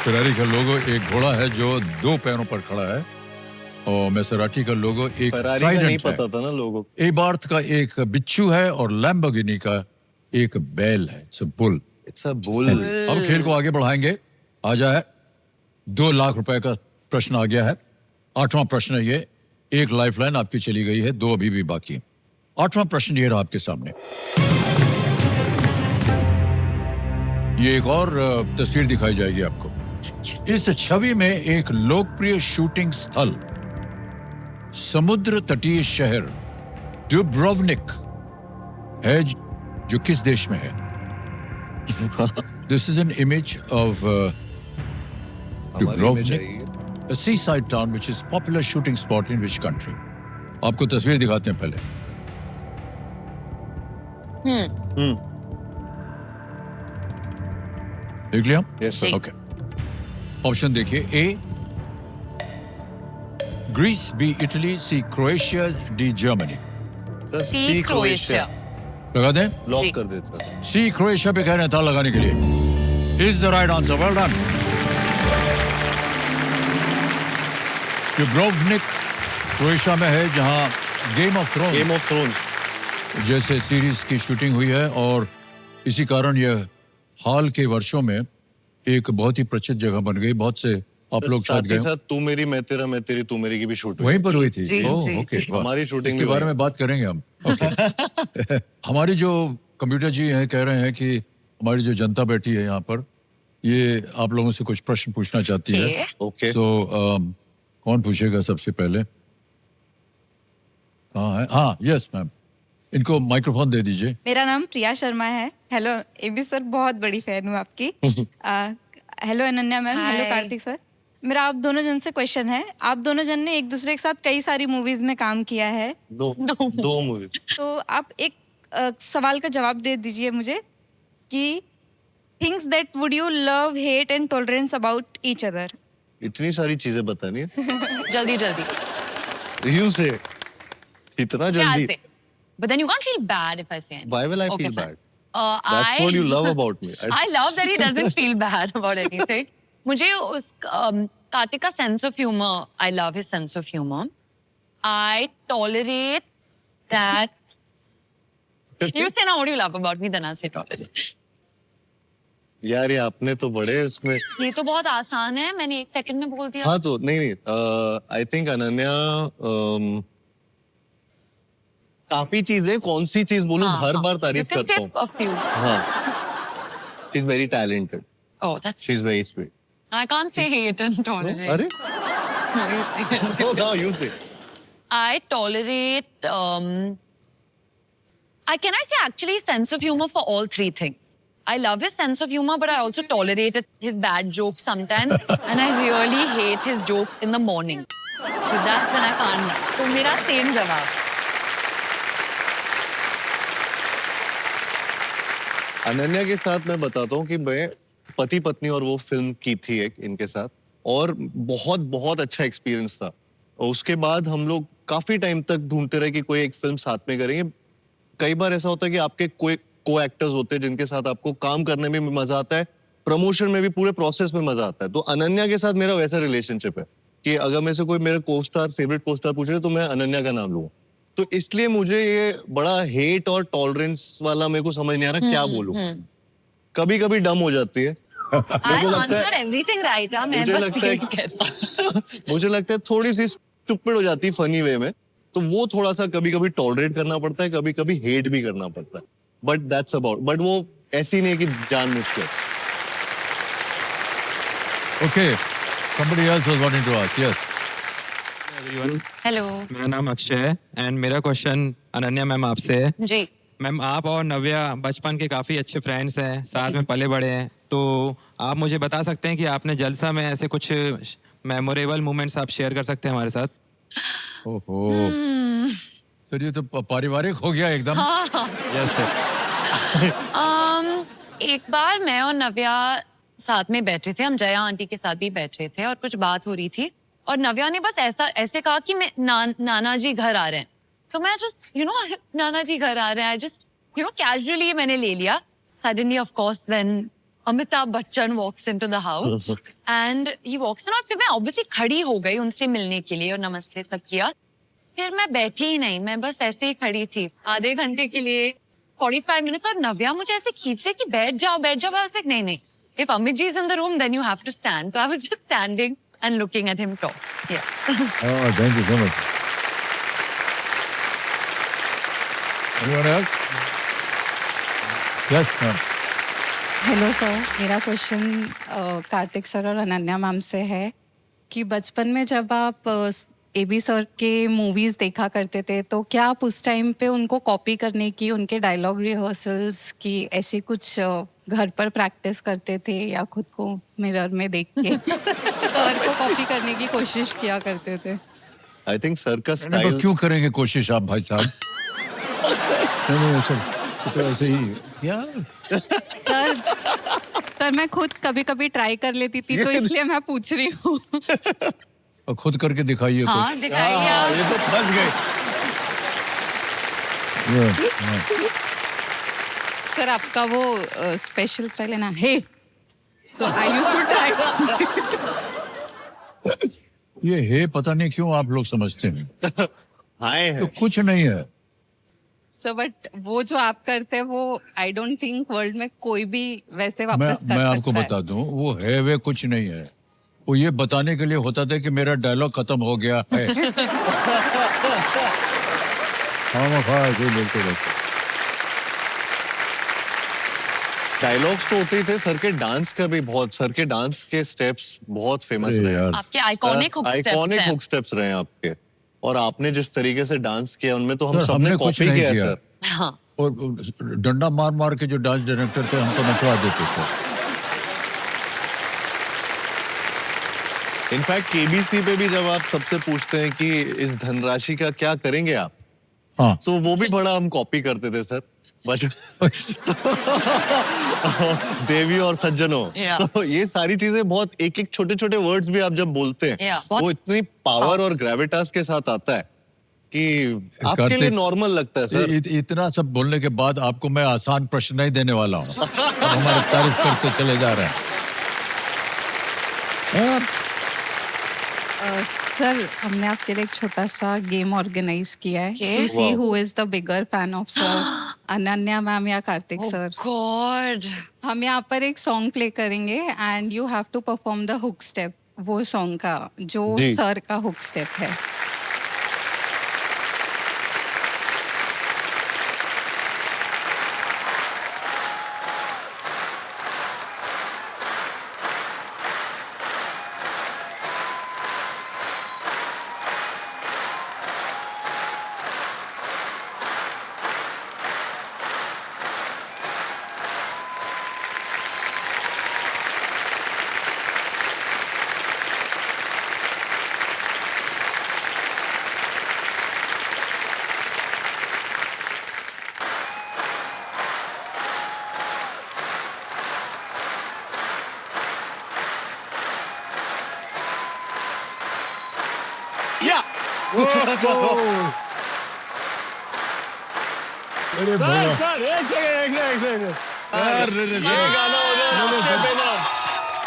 फेरारी का लोगो एक घोड़ा है जो 2 पैरों पर खड़ा है, और मैसेराटी का लोगो एक Ferrari का नहीं ट्राइडेंट है। पता था ना लोगों को। एबार्थ का एक बिच्छू है, और लैम्बोर्गिनी का एक बैल है, it's a bull. It's a bull. अब खेल को आगे बढ़ाएंगे। आ जाए 2 लाख रुपए का प्रश्न आ गया है। 8वां प्रश्न है ये। 1 लाइफलाइन आपकी चली गई है, 2 अभी भी बाकी है। 8वां प्रश्न ये रहा आपके सामने। ये एक और तस्वीर दिखाई जाएगी आपको। इस छवि में एक लोकप्रिय शूटिंग स्थल, समुद्र तटीय शहर डुब्रोवनिक है, जो किस देश में है? This is an image of Dubrovnik, a seaside town which is popular shooting spot in which country? आपको तस्वीर दिखाते हैं पहले। देख लिया? Yes, sir. ओके। ऑप्शन देखिए। ए ग्रीस, बी इटली, सी क्रोएशिया, डी जर्मनी। सर सी क्रोएशिया। लगा दें? जी। लॉक कर देता है। सी क्रोएशिया पे कह रहे हैं था लगाने के लिए। Is the right answer, well done. Dubrovnik Croatia में है, जहां Game of Thrones Game of Thrones जैसे सीरीज की शूटिंग हुई है, और इसी कारण यह हाल के वर्षों में एक बहुत ही प्रसिद्ध जगह बन गई। बहुत से आप लोग साथ शायद ही गए हो। साथ तू मेरी मैं तेरा मैं तेरी तू मेरी की भी शूट हुई। वहीं पर हुई थी। जी, ओह, जी, ओके, जी। वाह। हमारी शूटिंग इसके भी बारे वहीं। में बात करेंगे हम। ओके। हमारी जो कंप्यूटर जी हैं कह रहे हैं कि हमारी जो जनता बैठी है यहाँ पर, ये आप लोगों से कुछ प्रश्न पूछना चाहती है। Okay. ओके। सो कौन पूछेगा सबसे पहले? कहाँ है? हाँ, यस मैम, इनको माइक्रोफोन दे दीजिए। मेरा नाम प्रिया शर्मा है। हेलो एबी सर, बहुत बड़ी फैन हूँ आपकी। Hello Ananya ma'am, hello Hi. Kartik sir. मेरा आप दोनों जन से क्वेश्चन है। आप दोनों जन ने एक दूसरे के साथ कई सारी मूवीज में काम किया है, दो मूवी। तो आप एक सवाल का जवाब दे दीजिए मुझे कि things that would you love, hate and tolerance about each other. इतनी सारी चीजें बतानी है। जल्दी जल्दी। यू से इतना क्या जल्दी। से? But then you can't feel bad if I say anything. Why will I Okay, feel fine. bad? That's what you love about me. I love that he doesn't feel bad about anything. मुझे उस कार्तिक का sense of humor, I love his sense of humor. I tolerate that. You say now what you love about me, then I'll say tolerate. यार ये आपने तो बड़े उसमें। ये तो बहुत आसान है, मैंने 1 सेकंड में बोल दिया। हाँ तो नहीं, आई थिंक अनन्या काफी चीजें, कौन सी चीज बोलूं, हर बार तारीफ You can करता say हूँ। a few. हाँ, she is very talented, Oh, that's. She is very sweet. I can't say hate and tolerate. अरे No, you say it. oh, now you say. I tolerate. I say actually sense of humor for all 3 things. I love his sense of humor, but I also tolerate his bad jokes sometimes, and I really hate his jokes in the morning. So that's when I can't. So मेरा same जवाब. अनन्या के साथ मैं बताता हूँ कि मैं पति पत्नी और वो फिल्म की थी एक इनके साथ, और बहुत बहुत अच्छा एक्सपीरियंस था। और उसके बाद हम लोग काफी टाइम तक ढूंढते रहे कि कोई एक फिल्म साथ में करेंगे। कई बार ऐसा होता है कि आपके कोई को एक्टर्स होते हैं जिनके साथ आपको काम करने में भी मजा आता है, प्रमोशन में भी, पूरे प्रोसेस में मजा आता है। तो अनन्या के साथ मेरा वैसा रिलेशनशिप है कि अगर मेरे से कोई मेरे को-स्टार, फेवरेट को-स्टार पूछे तो मैं अनन्या का नाम लूंगा। तो इसलिए मुझे ये बड़ा हेट और टॉलरेंस वाला मेरे को समझ नहीं आ रहा क्या बोलूं। कभी कभी डम हो जाती है। I answered everything right. हाँ, मैं मुझे बस लगता है यही कहती। मुझे लगता है थोड़ी सी स्टूपिड हो जाती है फनी वे में, तो वो थोड़ा सा कभी कभी टॉलरेट करना पड़ता है, कभी कभी हेट भी करना पड़ता है। बट दैट्स अबाउट, बट वो ऐसी नहीं है कि जान मुझ के। Okay, somebody else was wanting to ask. Yes. Everyone, Hello. मेरा नाम अक्षय है एंड मेरा क्वेश्चन अनन्या मैम आपसे है। जी. मैम, आप और नव्या बचपन के काफ़ी अच्छे फ्रेंड्स हैं, साथ में पले बड़े हैं, तो आप मुझे बता सकते हैं कि आपने जलसा में ऐसे कुछ मेमोरेबल मोमेंट्स आप शेयर कर सकते हैं हमारे साथ? ओहो, सर ये तो पारिवारिक हो गया एकदम। Yes sir. एक बार मैं और नव्या साथ में बैठे थे, हम जया आंटी के साथ भी बैठे थे और कुछ बात हो रही थी, और नव्या ने बस ऐसे कहा कि मैं नाना जी घर आ रहे हैं। तो मैं जस्ट नाना जी घर आ रहे हैं, आई जस्ट कैजुअली मैंने ले लिया। Suddenly of course then Amitabh Bachchan walks into the house and he walks in, और फिर मैं ऑब्वियसली खड़ी हो गई उनसे मिलने के लिए और नमस्ते सब किया। फिर मैं बैठी ही नहीं, मैं बस ऐसे ही खड़ी थी आधे घंटे के लिए, 45 मिनट्स, और नव्या मुझे ऐसे खींच रहे कि बैठ जाओ बैठ जाओ। I was like, नहीं, if Amit ji is in the room then you have to stand. So I was just standing and looking at him talk. Yeah. Oh, thank you so much. Anyone else? Yes, ma'am. Hello sir, मेरा question Kartik sir और Ananya ma'am से है कि बचपन में जब आप AB sir के मूवीज देखा करते थे, तो क्या आप उस टाइम पे उनको कॉपी करने की, उनके डायलॉग रिहर्सल्स की ऐसी कुछ घर पर प्रैक्टिस करते थे, या खुद को मिरर में देख के सर को कॉपी करने की कोशिश किया करते थे? आई थिंक सर का नहीं, स्टाइल। पर क्यों करेंगे कोशिश आप भाई साहब? नहीं, सर तो ऐसे ही क्या? सर मैं खुद कभी कभी ट्राई कर लेती थी, तो इसलिए मैं पूछ रही हूँ। और खुद करके दिखाइए हाँ कुछ। दिखाइए आप। ये तो फंस गए। सर आपका वो स्पेशल स्टाइल है ना, हे, सो आई यूज्ड टू ट्राई। ये है पता नहीं क्यों आप लोग समझते हैं, हाय तो है। कुछ नहीं है। सो बट वो जो आप करते हैं वो आई डोंट थिंक वर्ल्ड में कोई भी वैसे मैं वापस कर मैं सकता आपको है। बता दूं, वो है वे कुछ नहीं है। वो ये बताने के लिए होता था कि मेरा डायलॉग खत्म हो गया है। हाँ कोई बोलते रहते। डायलॉग्स तो होते ही थे, सर के डांस का भी बहुत, सर के डांस के स्टेप्स बहुत फेमस अरे रहे हैं। यार, आपके आइकॉनिक हुक स्टेप्स आइकॉनिक हैं। हुक स्टेप्स रहे हैं आपके। और आपने जिस तरीके से डांस किया उनमें तो हम सर, सबने हमने कुछ कॉपी नहीं किया है, किया। सर। हाँ और डंडा मार मार के जो डांस डायरेक्टर थे हमको नचवा देते थे। इनफैक्ट केबीसी पे भी जब आप सबसे पूछते हैं कि इस धनराशि का क्या करेंगे आप, हाँ तो वो भी बड़ा हम कॉपी करते थे सर। बस देवी और सज्जनों, Yeah. तो ये सारी चीजें बहुत एक एक छोटे छोटे वर्ड्स भी आप जब बोलते हैं, Yeah, बहुत- वो इतनी पावर और ग्रेविटास के साथ आता है कि आपके लिए कार्तिक, नॉर्मल लगता है सर। इतना सब बोलने के बाद आपको मैं आसान प्रश्न नहीं देने वाला हूँ। अब हमारे तारीफ करते चले जा रहे हैं। सर हमने आपके लिए एक छोटा सा गेम ऑर्गेनाइज किया है Okay. To see who is the bigger fan of sir, Ananya ma'am या कार्तिक सर। गॉड हम यहाँ पर एक सॉन्ग प्ले करेंगे and you have to perform the hook step, वो सॉन्ग का जो जी। सर का हुक स्टेप है। अरे बोला।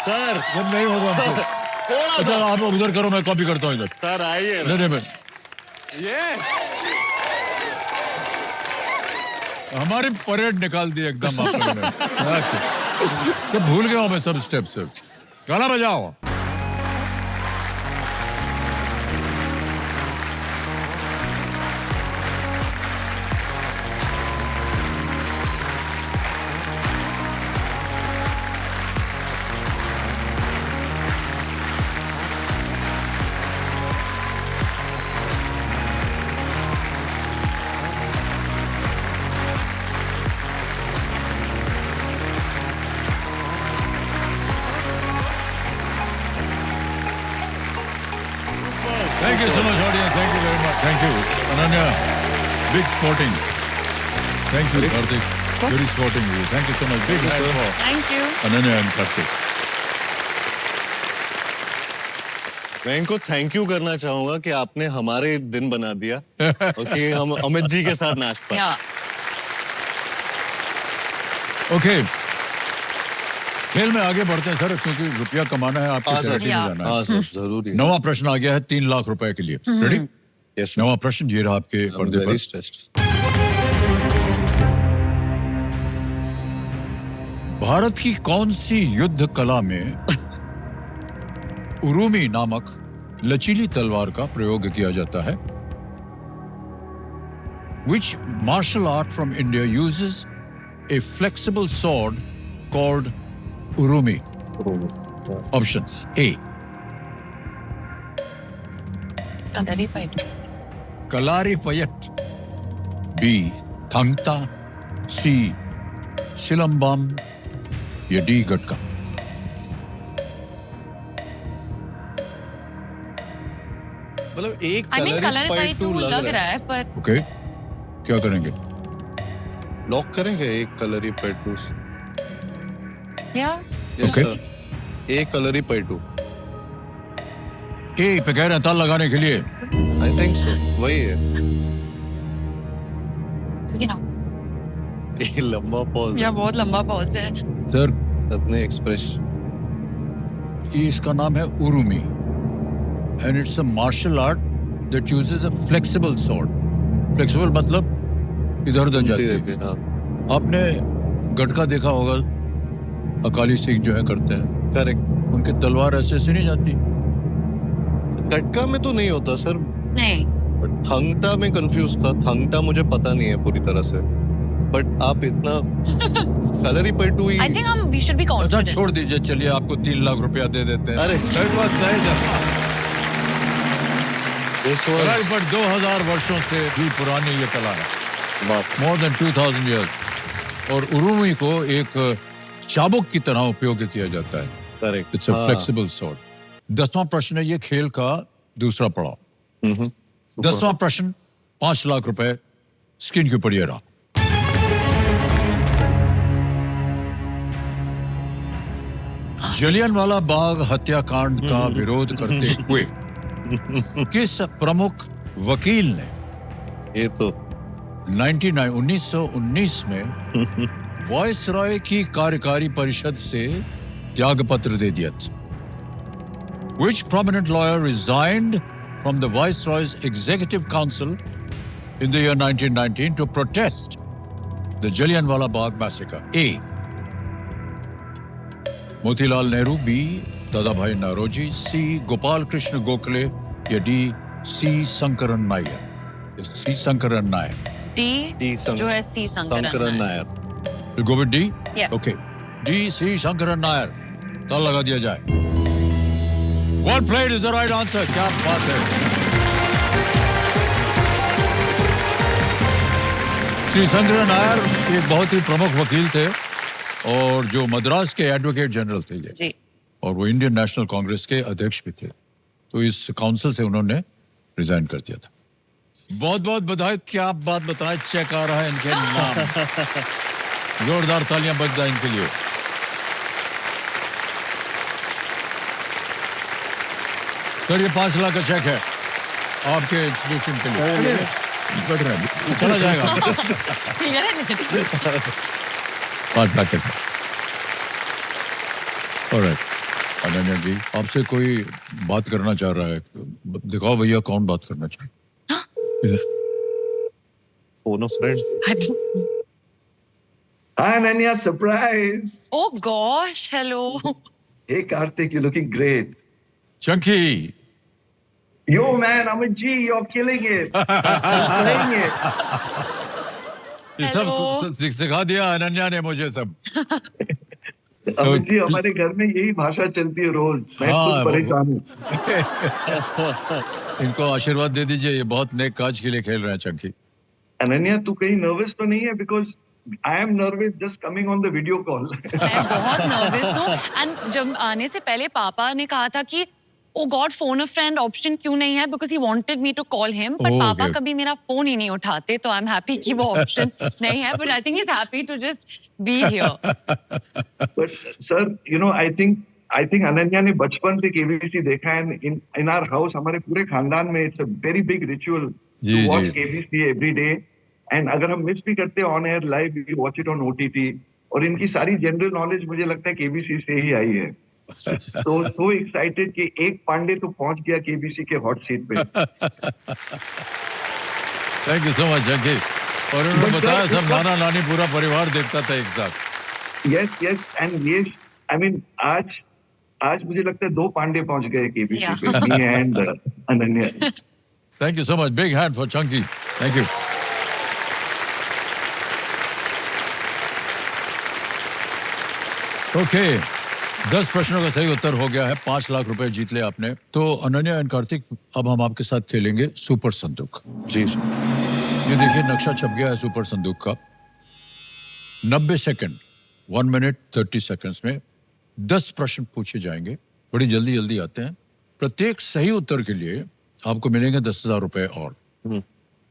सर जब नहीं होगा हमसे। अच्छा आप उधर करो, मैं कॉपी करता हूँ इधर। सर आइए ना। नहीं नहीं ये हमारी परेड निकाल दी एकदम आप लोगों ने। तो भूल गया हूँ मैं सब स्टेप से। गाना बजाओ। Thank you so much, audience. Thank you very much. Thank you, Ananya. Big sporting. Thank you, Karthik. Very sporting. Thank you so much. Big hand for thank you. Ananya and Karthik. मैं इनको thank you करना चाहूंगा कि आपने हमारे दिन बना दिया और कि हम अमित जी के साथ नाच पाए। या Okay. खेल में आगे बढ़ते हैं सर, क्योंकि रुपया कमाना है, आपके हाँ, सर। चैरिटी में Yeah. जाना है। हाँ सर, जरूरी। नवा प्रश्न आ गया है 3 लाख रुपए के लिए। रेडी? यस नवा प्रश्न ये रहा आपके पर्दे वेरी पर। स्ट्रेस्ड। भारत की कौन सी युद्ध कला में उरुमी नामक लचीली तलवार का प्रयोग किया जाता है? Which martial art from India uses a flexible sword called urumi? Options: A. Kalaripayat Kalari Payat. B. Thangta. C. Silambam. या D. Gatka. मतलब एक I mean colour colour PAT two लग रहा है पर ओके, क्या करेंगे? लॉक करेंगे एक कलरी पैटू। या यस Okay. सर, एक कलरी पैटू। ए पे कह रहे हैं ताल लगाने के लिए। आई थिंक सो, वही है। You know, ये लंबा पॉज यह बहुत लंबा पॉज है। सर अपने एक्सप्रेस। ये इसका नाम है urumi and it's a martial art that uses a flexible sword. Flexible मतलब इधर उधर जाती है। हाँ, आपने गटका देखा होगा, अकाली सिंह जो है करते हैं, करेक्ट। उनकी तलवार ऐसे से नहीं जाती। गटका में तो नहीं होता सर, नहीं, बट थंगटा में कंफ्यूज था। थंगटा मुझे पता नहीं है पूरी तरह से, बट आप इतना सैलरी पर टू ही। I think हम we should be अच्छा confident. छोड़ दीजिए, चलिए आपको 3 लाख रुपया दे देते हैं। अरे। सही बात सही है। This was- पर 2000 वर्षों से भी पुरानी ये कला है, बाप। More than 2000 years. और उरुमी को एक चाबुक की तरह उपयोग किया जाता है। Correct. It's a flexible sword. 10वां प्रश्न है ये खेल का दूसरा पड़ाव। 10वां प्रश्न 5 लाख रुपए स्क्रीन के ऊपर ये रहा। जलियांवाला बाग हत्याकांड का विरोध करते हुए किस प्रमुख वकील ने ये तो 1919 में वॉइस रॉय की कार्यकारी परिषद से त्यागपत्र दे दिया था? Which prominent lawyer resigned from the Viceroy's Executive Council in the year 1919 to protest the Jallianwala Bagh massacre? A. Motilal Nehru, B. Dadabhai Naoroji, C. Gopal Krishna Gokhale या D. C. Shankaran Nair? C. Shankaran Nair. D जो है C Shankaran Shankaran Nair. You go with D? Yes. Okay. D. C. Shankaran Nair. ताल लगा दिया जाए। Well played is the right answer. क्या बात है। श्री शंकरन नायर एक बहुत ही प्रमुख वकील थे और जो मद्रास के एडवोकेट जनरल थे ये, जी। और वो इंडियन नेशनल कांग्रेस के अध्यक्ष भी थे। तो इस काउंसिल से उन्होंने रिजाइन कर दिया था। बहुत बहुत बधाई। क्या बात बताए, चेक आ रहा है इनके नाम। जोरदार तालियां बज जाए इनके लिए। सर ये 5 लाख का चेक है आपके इंस्टीट्यूशन के लिए। बैठ रहे हैं, चला जाएगा। 5 लाख का। ऑलराइट अनन्या जी, आपसे कोई बात करना चाह रहा है। दिखाओ भैया कौन बात करना चाह रहा है। इधर। Phone of friend. Hi, Ananya, surprise. Oh gosh, hello. Hey, Karthik, you're looking great. Chunky. Yo, man, Amit ji, you're killing it. You're killing it. ये सब Hello. सिखा दिया अनन्या ने मुझे सब। अमित जी, हमारे घर में यही भाषा चलती है रोज। मैं हाँ, खुद परेशान हूँ। इनको आशीर्वाद दे दीजिए, ये बहुत नेक काज के लिए खेल रहे हैं चंकी। अनन्या, तू कहीं नर्वस तो नहीं है? Because I am nervous just coming on the video call. मैं बहुत नर्वस हूँ एंड जब आने से पहले पापा ने कहा था कि oh god phone a friend option क्यों नहीं है, because he wanted me to call him, but Oh, पापा okay. कभी मेरा फोन ही नहीं उठाते, तो आई एम हैप्पी कि वो ऑप्शन नहीं है, but I think he is happy to just be here. But sir, you know, I think Ananya ने बचपन से केबीसी देखा है। इन आवर हाउस, हमारे पूरे खानदान में it's a very big ritual ji, to watch जी। KBC every day. एंड अगर हम मिस भी करते हैं on air live, we watch it on OTT. और इनकी सारी जनरल नॉलेज मुझे लगता है केबीसी से ही आई है। so एक्साइटेड कि एक पांडे तो पहुंच गया केबीसी के हॉट सीट पे। Thank you so much Chunky. और उन्होंने But बताया sir, सब नाना नानी पूरा परिवार देखता था एक साथ। यस एंड ये आई मीन आज मुझे लगता है 2 पांडे पहुंच गए केबीसी Yeah. पे, me and Ananya. Thank you so much, big hand for Chunky. Thank you. Okay 10 प्रश्नों का सही उत्तर हो गया है, 5 लाख रुपए जीत ले आपने। तो अनन्या एंड कार्तिक, अब हम आपके साथ खेलेंगे सुपर संदूक। जी सर। ये देखिए नक्शा छप गया है सुपर संदूक का। 90 सेकंड 1 मिनट 30 सेकंड्स में 10 प्रश्न पूछे जाएंगे, बड़ी जल्दी जल्दी आते हैं। प्रत्येक सही उत्तर के लिए आपको मिलेंगे 10,000 रुपए और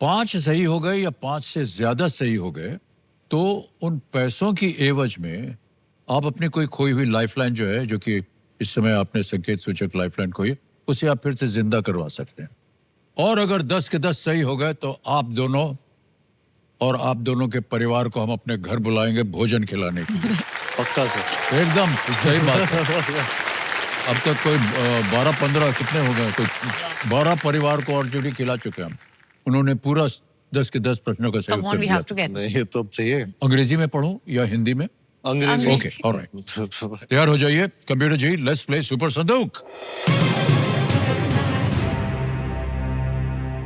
5 सही हो गए या 5 से ज्यादा सही हो गए तो उन पैसों की एवज में आप अपनी कोई खोई हुई लाइफलाइन जो है, जो कि इस समय आपने संकेत सूचक लाइफलाइन खोई, उसे आप फिर से जिंदा करवा सकते हैं। और अगर 10 के 10 सही हो गए तो आप दोनों और आप दोनों के परिवार को हम अपने घर बुलाएंगे भोजन खिलाने के लिए। पक्का सर। एकदम सही बात है। अब तक कोई 12-15 कितने हो गए, कोई 12 परिवार को ऑलरेडी खिला चुके हैं हम। उन्होंने पूरा 10 के 10 प्रश्नों का सही Come on, उत्तर we दिया have to था। get. नहीं, ये तो अब चाहिए। अंग्रेजी में पढ़ूं या हिंदी में? अंग्रेजी। Okay, alright. तैयार हो जाइए computer ji, let's play super संदूक।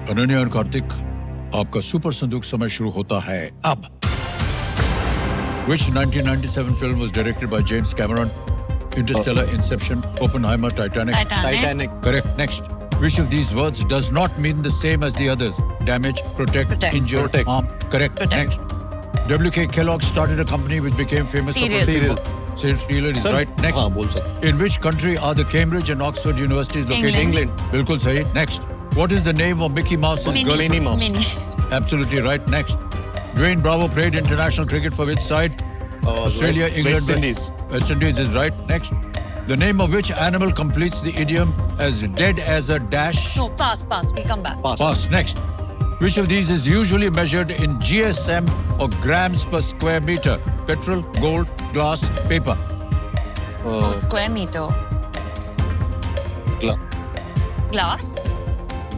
अनन्या और कार्तिक, आपका सुपर संदूक समय शुरू होता है अब। Which 1997 film was directed by James Cameron? Interstellar, Inception, Oppenheimer, Titanic. Titanic. Correct. Next. Which of these words does not mean the same as the others? Damage, protect, injure, Protect. harm. Correct. Protect. Next. W.K. Kellogg started a company which became famous Cereal. for cereal is Sir, right. Next. हाँ, बोल सकते। In which country are the Cambridge and Oxford universities located? England. बिल्कुल सही. Next. What is the name of Mickey Mouse's Minnie. girlfriend? Minnie Mouse. Minnie. Absolutely right. Next. Dwayne Bravo played international cricket for which side? Australia, England, West Indies. West Indies is right. Next. The name of which animal completes the idiom as dead as a dash? No, pass. We'll come back. Pass. Next. Which of these is usually measured in GSM or grams per square meter? Petrol, gold, glass, paper. Oh, square meter. Glass.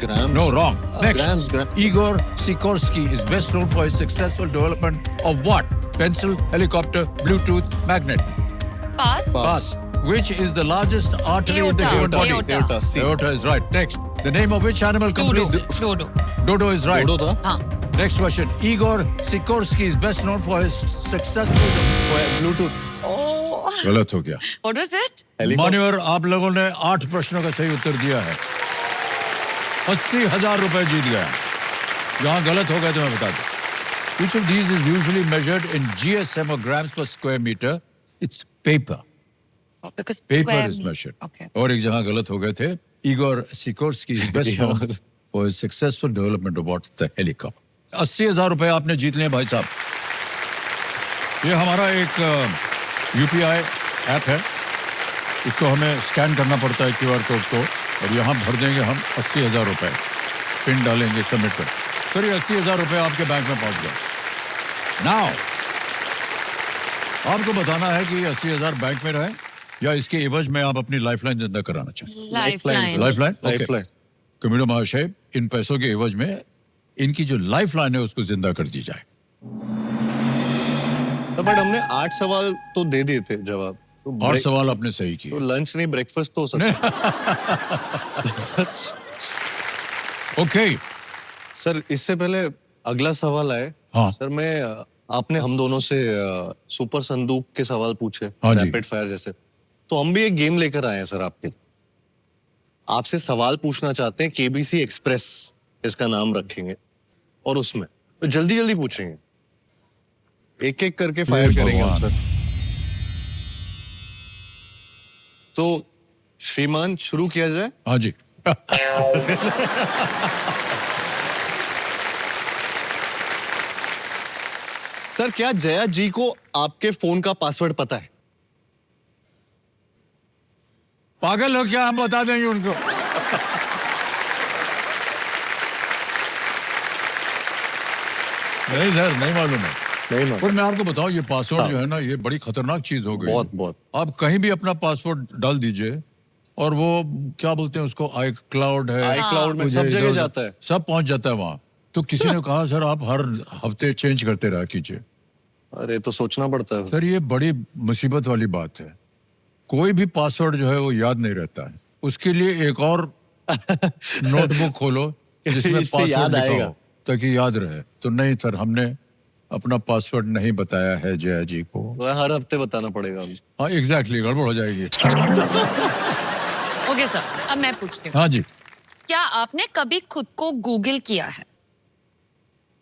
Gram. No, wrong. Next. grams. Igor Sikorsky is best known for his successful development of what? Pencil, helicopter, Bluetooth, magnet. Pass. Pass. Which is the largest artery in the Aorta. human body? Aorta. Aorta, C. Aorta is right. Next. The name of which animal completes Dodo. Dodo is right. दोनों था। हाँ. Next question. Igor Sikorsky is best known for his successful Bluetooth. Oh. गलत हो गया। What was it? मान्यवर, आप लोगों ने 8 प्रश्नों का सही उत्तर दिया है। 80,000 रुपए जीत गया। जहां गलत हो गए तो मैं बता दूं। Which of these is usually measured in GSM or grams per square meter? It's paper. Because Paper square is meter. measured. Okay. और एक जगह गलत हो गए थे। Igor Sikorsky is best known for his successful development of what? The helicopter. 80,000 रुपए आपने जीत लिए भाई साहब। ये हमारा एक UPI ऐप है। इसको हमें स्कैन करना पड़ता है QR कोड को और यहाँ भर देंगे हम 80,000 रुपए। पिन डालेंगे सबमिट कर। सर, ये 80,000 रुपए आपके बैंक में पहुंच गए। नाउ आपको बताना है कि 80,000 बैंक में रहे या इसके एवज में आप अपनी लाइफलाइन जिंदा कराना चाहें। Lifeline. लाइफलाइन? लाइफलाइन। कम्युनिटी महाशय, इन पैसों के एवज में इनकी जो लाइफलाइन है उसको जिंदा कर दी जाए। बट हमने 8 सवाल तो दे दिए थे जवाब। तो 8 break- सवाल आपने सही किए। तो लंच नहीं ब्रेकफास्ट तो हो सकता है। ओके। सर, इससे पहले अगला सवाल आए। हाँ। सर, मैं आपने हम दोनों से सुपर संदूक के सवाल पूछे, हाँ जी। रैपिड फायर जैसे। तो हम भी एक गेम लेकर आए हैं सर आपके लिए। आपसे सवाल पूछना चाहते हैं, केबीसी एक्सप्रेस इसका नाम रखेंगे और उसमें तो जल्दी जल्दी पूछेंगे, एक एक करके फायर हे करेंगे हम भगवान। सर। तो श्रीमान शुरू किया जाए। हाँ जी। सर, क्या जया जी को आपके फोन का पासवर्ड पता है? पागल हो क्या? हम बता देंगे उनको। नहीं सर, नहीं मालूम है। नहीं मालूम। पर मैं आपको बताऊं, ये पासवर्ड हाँ। जो है ना, ये बड़ी खतरनाक चीज हो गई है। बहुत। आप कहीं भी अपना पासवर्ड डाल दीजिए और वो क्या बोलते हैं उसको, आई क्लाउड है, iCloud में मुझे सब जगह इधर-उधर जाता है। सब पहुंच जाता है वहां। तो किसी ने कहा सर आप हर हफ्ते चेंज करते रहा कीजिए। अरे, तो सोचना पड़ता है। सर, ये बड़ी मुसीबत वाली बात है। कोई भी पासवर्ड जो है वो याद नहीं रहता है। उसके लिए एक और नोटबुक खोलो जिसमें इससे पासवर्ड याद लिखा आएगा। हो ताकि याद रहे। तो नहीं सर, हमने अपना पासवर्ड नहीं बताया है जया जी को। वह हर हफ्ते बताना पड़ेगा हमें। हाँ एग्जैक्टली, गड़बड़ हो जाएगी। ओके सर, अब मैं पूछती हूँ। हाँ जी। क्या आपने कभी खुद को गूगल किया है?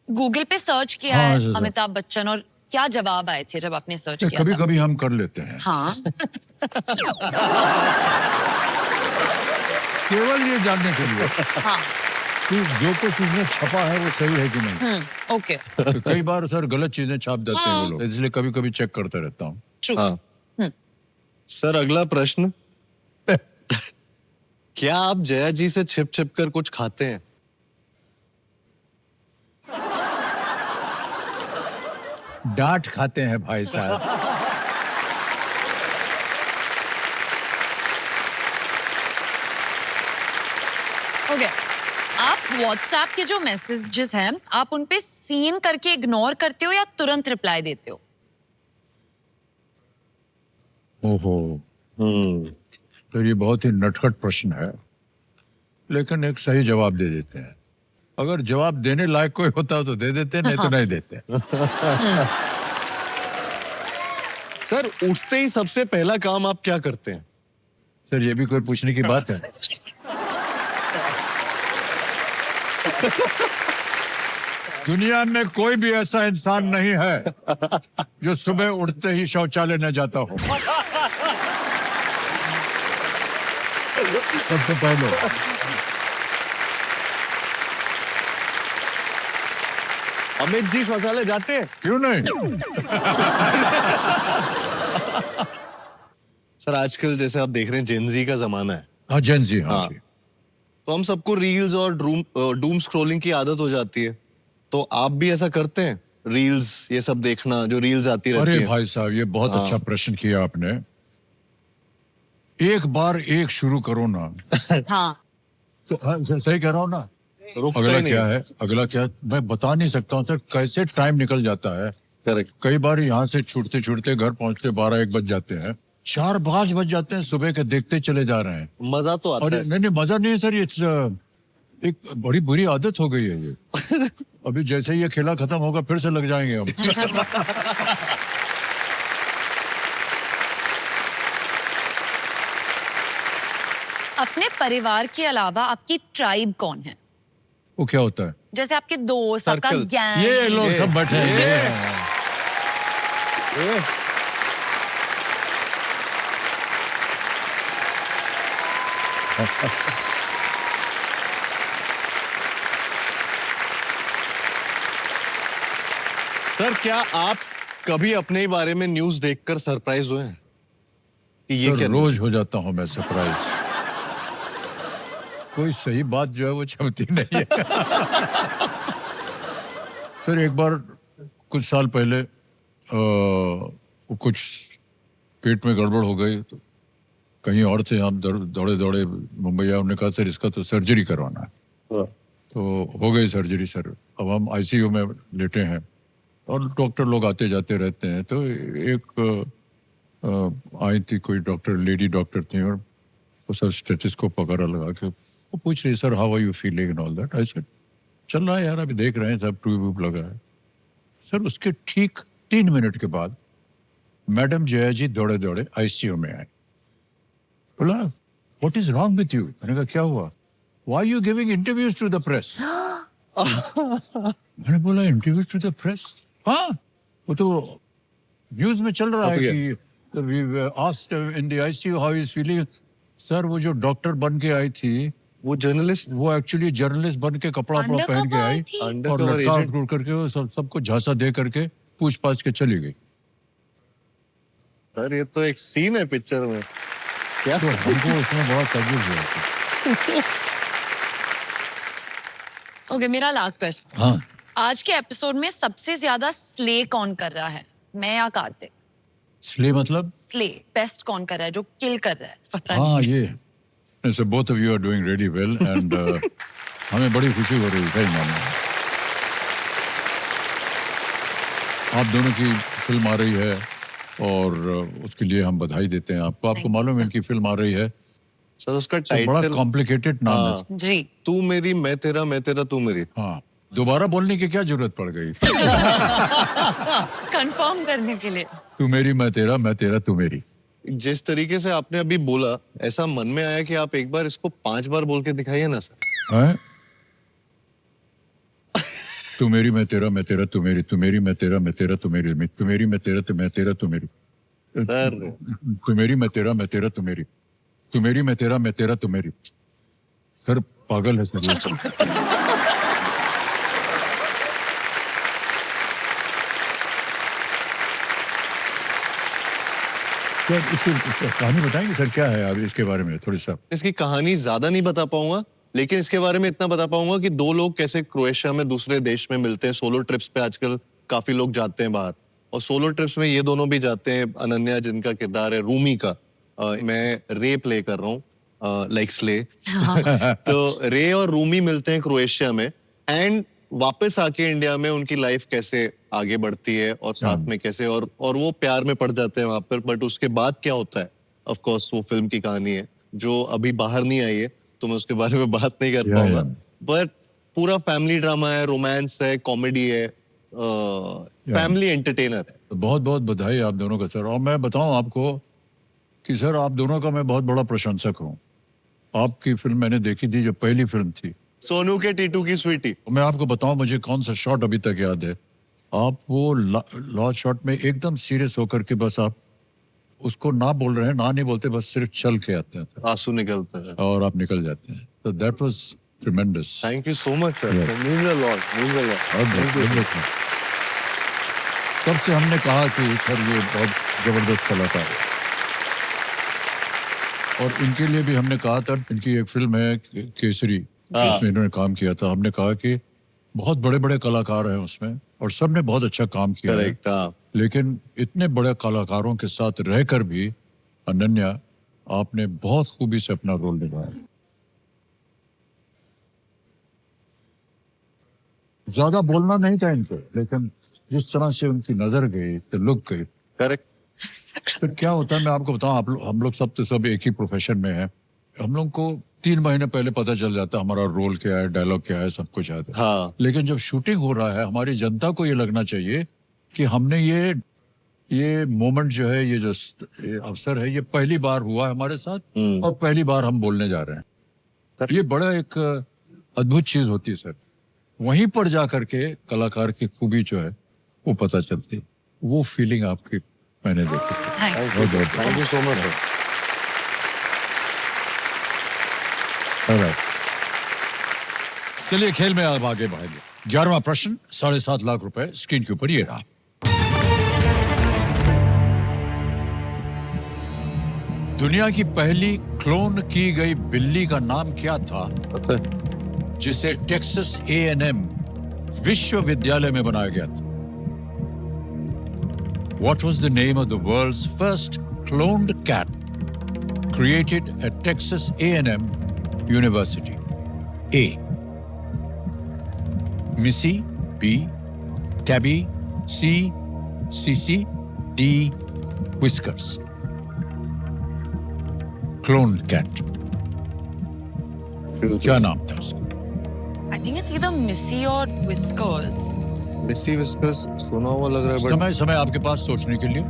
गूगल पे सर्च किया हाँ, है सर। अमिताभ बच्चन, और क्या जवाब आए थे जब आपने सर्च किया कभी था? कभी हम कर लेते हैं। हाँ। केवल ये जानने के लिए हाँ। कि जो कुछ इसमें छपा है वो सही है कि नहीं। ओके। तो कई बार सर गलत चीजें छाप देते हैं वो लोग, इसलिए कभी कभी चेक करते रहता हूँ। ट्रू। हाँ। सर, अगला प्रश्न। क्या आप जया जी से छिप छिप कर कुछ खाते हैं? डांट खाते हैं भाई साहब। ओके, आप व्हाट्सएप के जो मैसेजेस हैं आप उन पे सीन करके इग्नोर करते हो या तुरंत रिप्लाई देते हो? ओहो, तो ये बहुत ही नटखट प्रश्न है, लेकिन एक सही जवाब दे देते हैं। अगर जवाब देने लायक कोई होता तो दे देते, नहीं तो नहीं देते। सर, उठते ही सबसे पहला काम आप क्या करते हैं? सर, ये भी कोई पूछने की बात है? दुनिया में कोई भी ऐसा इंसान नहीं है जो सुबह उठते ही शौचालय न जाता हो। सबसे पहले अमित जी शौचालय जाते हैं? क्यों नहीं? सर, आजकल जैसे आप देख रहे हैं जेनजी का जमाना है, हाँ जेंजी, हाँ हाँ। जी। तो हम सबको रील्स और डूम स्क्रॉलिंग की आदत हो जाती है। तो आप भी ऐसा करते हैं? रील्स ये सब देखना, जो रील्स आती रहती अरे है। भाई साहब, ये बहुत अच्छा प्रश्न किया आपने। एक बार एक शुरू करो ना हाँ, तो सही कह रहा हूँ ना। रुकता अगला ही नहीं। क्या है, अगला क्या, मैं बता नहीं सकता हूँ सर, कैसे टाइम निकल जाता है। करेक्ट। कई बार यहाँ से छूटते छूटते घर पहुंचते 12-1 बज जाते हैं, 4-5 बज जाते हैं, सुबह के देखते चले जा रहे हैं। मजा तो आता और है। नहीं, मजा नहीं है सर, ये एक बड़ी बुरी आदत हो गई है ये। अभी जैसे ही ये खेला खत्म होगा फिर से लग जाएंगे हम। अपने परिवार के अलावा आपकी ट्राइब कौन है? वो क्या होता है? जैसे आपके दोस्त, आपका Circle। गैंग। ये लोग सब बैठे हैं ये। सर, क्या आप कभी अपने ही बारे में न्यूज देखकर सरप्राइज हुए हैं कि ये सर, क्या रोज हो जाता हूँ मैं सरप्राइज। कोई सही बात जो है वो छपती नहीं है। सर, एक बार कुछ साल पहले कुछ पेट में गड़बड़ हो गई, तो कहीं और से हम दौड़े दौड़े मुंबई आए। उन्होंने कहा सर इसका तो सर्जरी करवाना है। तो हो गई सर्जरी सर। अब हम आईसीयू में लेटे हैं और डॉक्टर लोग आते जाते रहते हैं। तो एक आई थी कोई डॉक्टर, लेडी डॉक्टर थी, और वो सर स्टेथोस्कोप वगैरह लगा के वो पूछ रही sir how are you feeling and all that. I said चल रहा है यार, अभी देख रहे हैं सब, ट्यूब लगा है। सर, उसके ठीक 3 मिनट के बाद मैडम जया जी दौड़े दौड़े आईसीयू में आए। बोला what is wrong with you? मैंने कहा क्या हुआ? Why you giving interviews to the press? मैंने बोला इंटरव्यूज टू द प्रेस? हाँ, वो तो न्यूज में चल रहा है कि we asked in the ICU how is feeling. Sir, वो जो डॉक्टर बन के आई थी, वो जर्नलिस्ट, वो एक्चुअली जर्नलिस्ट बन के कपड़ा वपड़ा पहन के आई और अंडरकवर लटका एजेंट। उठ करके वो सबको झांसा दे करके पूछ पाछ के चली गई। सर, ये तो एक सीन है पिक्चर में। क्या तो हमको उसमें बड़ा तजुर्बा हुआ। ओके, मेरा लास्ट क्वेश्चन। हाँ, आज के एपिसोड में सबसे ज्यादा स्ले कौन कर रहा है, मैं या कार्तिक? इसलिए मतलब स्ले बेस्ट कौन कर रहा है, जो किल कर रहा है? पता हाँ, नहीं। ये so both of you are doing really well and हमें बड़ी खुशी हो रही है सही मामले में। आप दोनों की फिल्म आ रही है और उसके लिए हम बधाई देते हैं आपको। आपको Thank you, मालूम है sir. इनकी फिल्म आ रही है, सर, उसका तो बड़ा टाइटल कॉम्प्लिकेटेड नाम है। जी, तू मेरी मैं तेरा, मैं तेरा तू मेरी। हाँ, दोबारा बोलने की क्या जरूरत पड़ गई? कंफर्म करने के लिए। तू मेरी मैं तेरा तू मेरी। जिस तरीके से आपने अभी बोला, ऐसा मन में आया कि आप एक बार इसको 5 बार बोल के दिखाइए ना सर। हैं? तू मेरी मैं तेरा तू मेरी, तू मेरी मैं तेरा तू मेरी, तू मेरी मैं तेरा तू मेरी, सर, तू मेरी मैं तेरा तू मेरी, तू मेरी मैं तेरा तू मेरी। सर, पागल है सर ये। तो इसकी कहानी बताएंगे सर, क्या है अभी इसके बारे में थोड़ी सा? इसकी कहानी ज्यादा नहीं बता पाऊंगा, लेकिन इसके बारे में इतना बता पाऊंगा कि दो लोग कैसे क्रोएशिया में दूसरे देश में मिलते हैं। सोलो ट्रिप्स पे आजकल काफी लोग जाते हैं बाहर, और सोलो ट्रिप्स में ये दोनों भी जाते हैं। अनन्या जिनका किरदार है रूमी का, मैं रे प्ले कर रहा हूँ, लाइक स्ले। तो रे और रूमी मिलते हैं क्रोएशिया में, एंड वापस आके इंडिया में उनकी लाइफ कैसे आगे बढ़ती है और साथ में कैसे, और वो प्यार में पड़ जाते हैं वहां पर। बट उसके बाद क्या होता है, ऑफ कोर्स वो फिल्म की कहानी है जो अभी बाहर नहीं आई है, तो मैं उसके बारे में बात नहीं कर पाऊंगा। बट पूरा फैमिली ड्रामा है, रोमांस है, कॉमेडी है, फैमिली एंटरटेनर है। तो बहुत बहुत बधाई आप दोनों का सर। और मैं बताऊं आपको कि सर आप दोनों का मैं बहुत बड़ा प्रशंसक हूँ। आपकी फिल्म मैंने देखी थी, जो पहली फिल्म थी सोनू के टीटू की स्वीटी। मैं आपको बताऊं, मुझे कौन सा शॉट अभी तक याद है। आप वो लॉस्ट शॉट में एकदम सीरियस होकर के बस आप उसको ना बोल रहे हैं, ना नहीं बोलते, बस सिर्फ चल के आते हैं आंसू निकलते हैं और आप निकल जाते हैं। तो that was tremendous. Thank you so much sir, means a lot. तब से हमने कहा कि सर ये बहुत जबरदस्त कलाकार है, और इनके लिए भी हमने कहा था, इनकी एक फिल्म है केसरी, जिसमें इन्होंने काम किया था। हमने कहा कि बहुत बड़े बड़े कलाकार हैं उसमें, और सबने बहुत अच्छा काम किया है, लेकिन इतने बड़े कलाकारों के साथ रहकर भी अनन्या आपने बहुत खूबी से अपना रोल निभाया। ज्यादा बोलना नहीं था इनको, लेकिन जिस तरह से उनकी नजर गई, तो लुक गई। करेक्ट। फिर क्या होता है मैं आपको बताऊं, हम लोग सब तो सब एक ही प्रोफेशन में हैं। हम लोग को 3 महीने पहले पता चल जाता है हमारा रोल क्या है, डायलॉग क्या है, सब कुछ आता है। हाँ। लेकिन जब शूटिंग हो रहा है, हमारी जनता को ये लगना चाहिए कि हमने ये मोमेंट जो है, ये जो अवसर है, ये पहली बार हुआ है हमारे साथ, और पहली बार हम बोलने जा रहे हैं। ये बड़ा एक अद्भुत चीज होती है सर। वहीं पर जा करके कलाकार की खूबी जो है वो पता चलती। वो फीलिंग आपकी मैंने देखी। Thank you so much. चलिए खेल में आप आगे बढ़ेंगे। 11वां प्रश्न, 7.5 लाख रुपए स्क्रीन के ऊपर ये रहा। दुनिया की पहली क्लोन की गई बिल्ली का नाम क्या था, जिसे टेक्सास A&M विश्वविद्यालय में बनाया गया था? What was the name of the world's first cloned cat created at Texas A&M University? A. Missy. B. Tabby. C. Cece. D. Whiskers. Cloned cat. क्या नाम था उसका? I think it's either Missy or Whiskers. मिसी viscous सुना हुआ लग रहा है, समय समय आपके पास सोचने के लिए।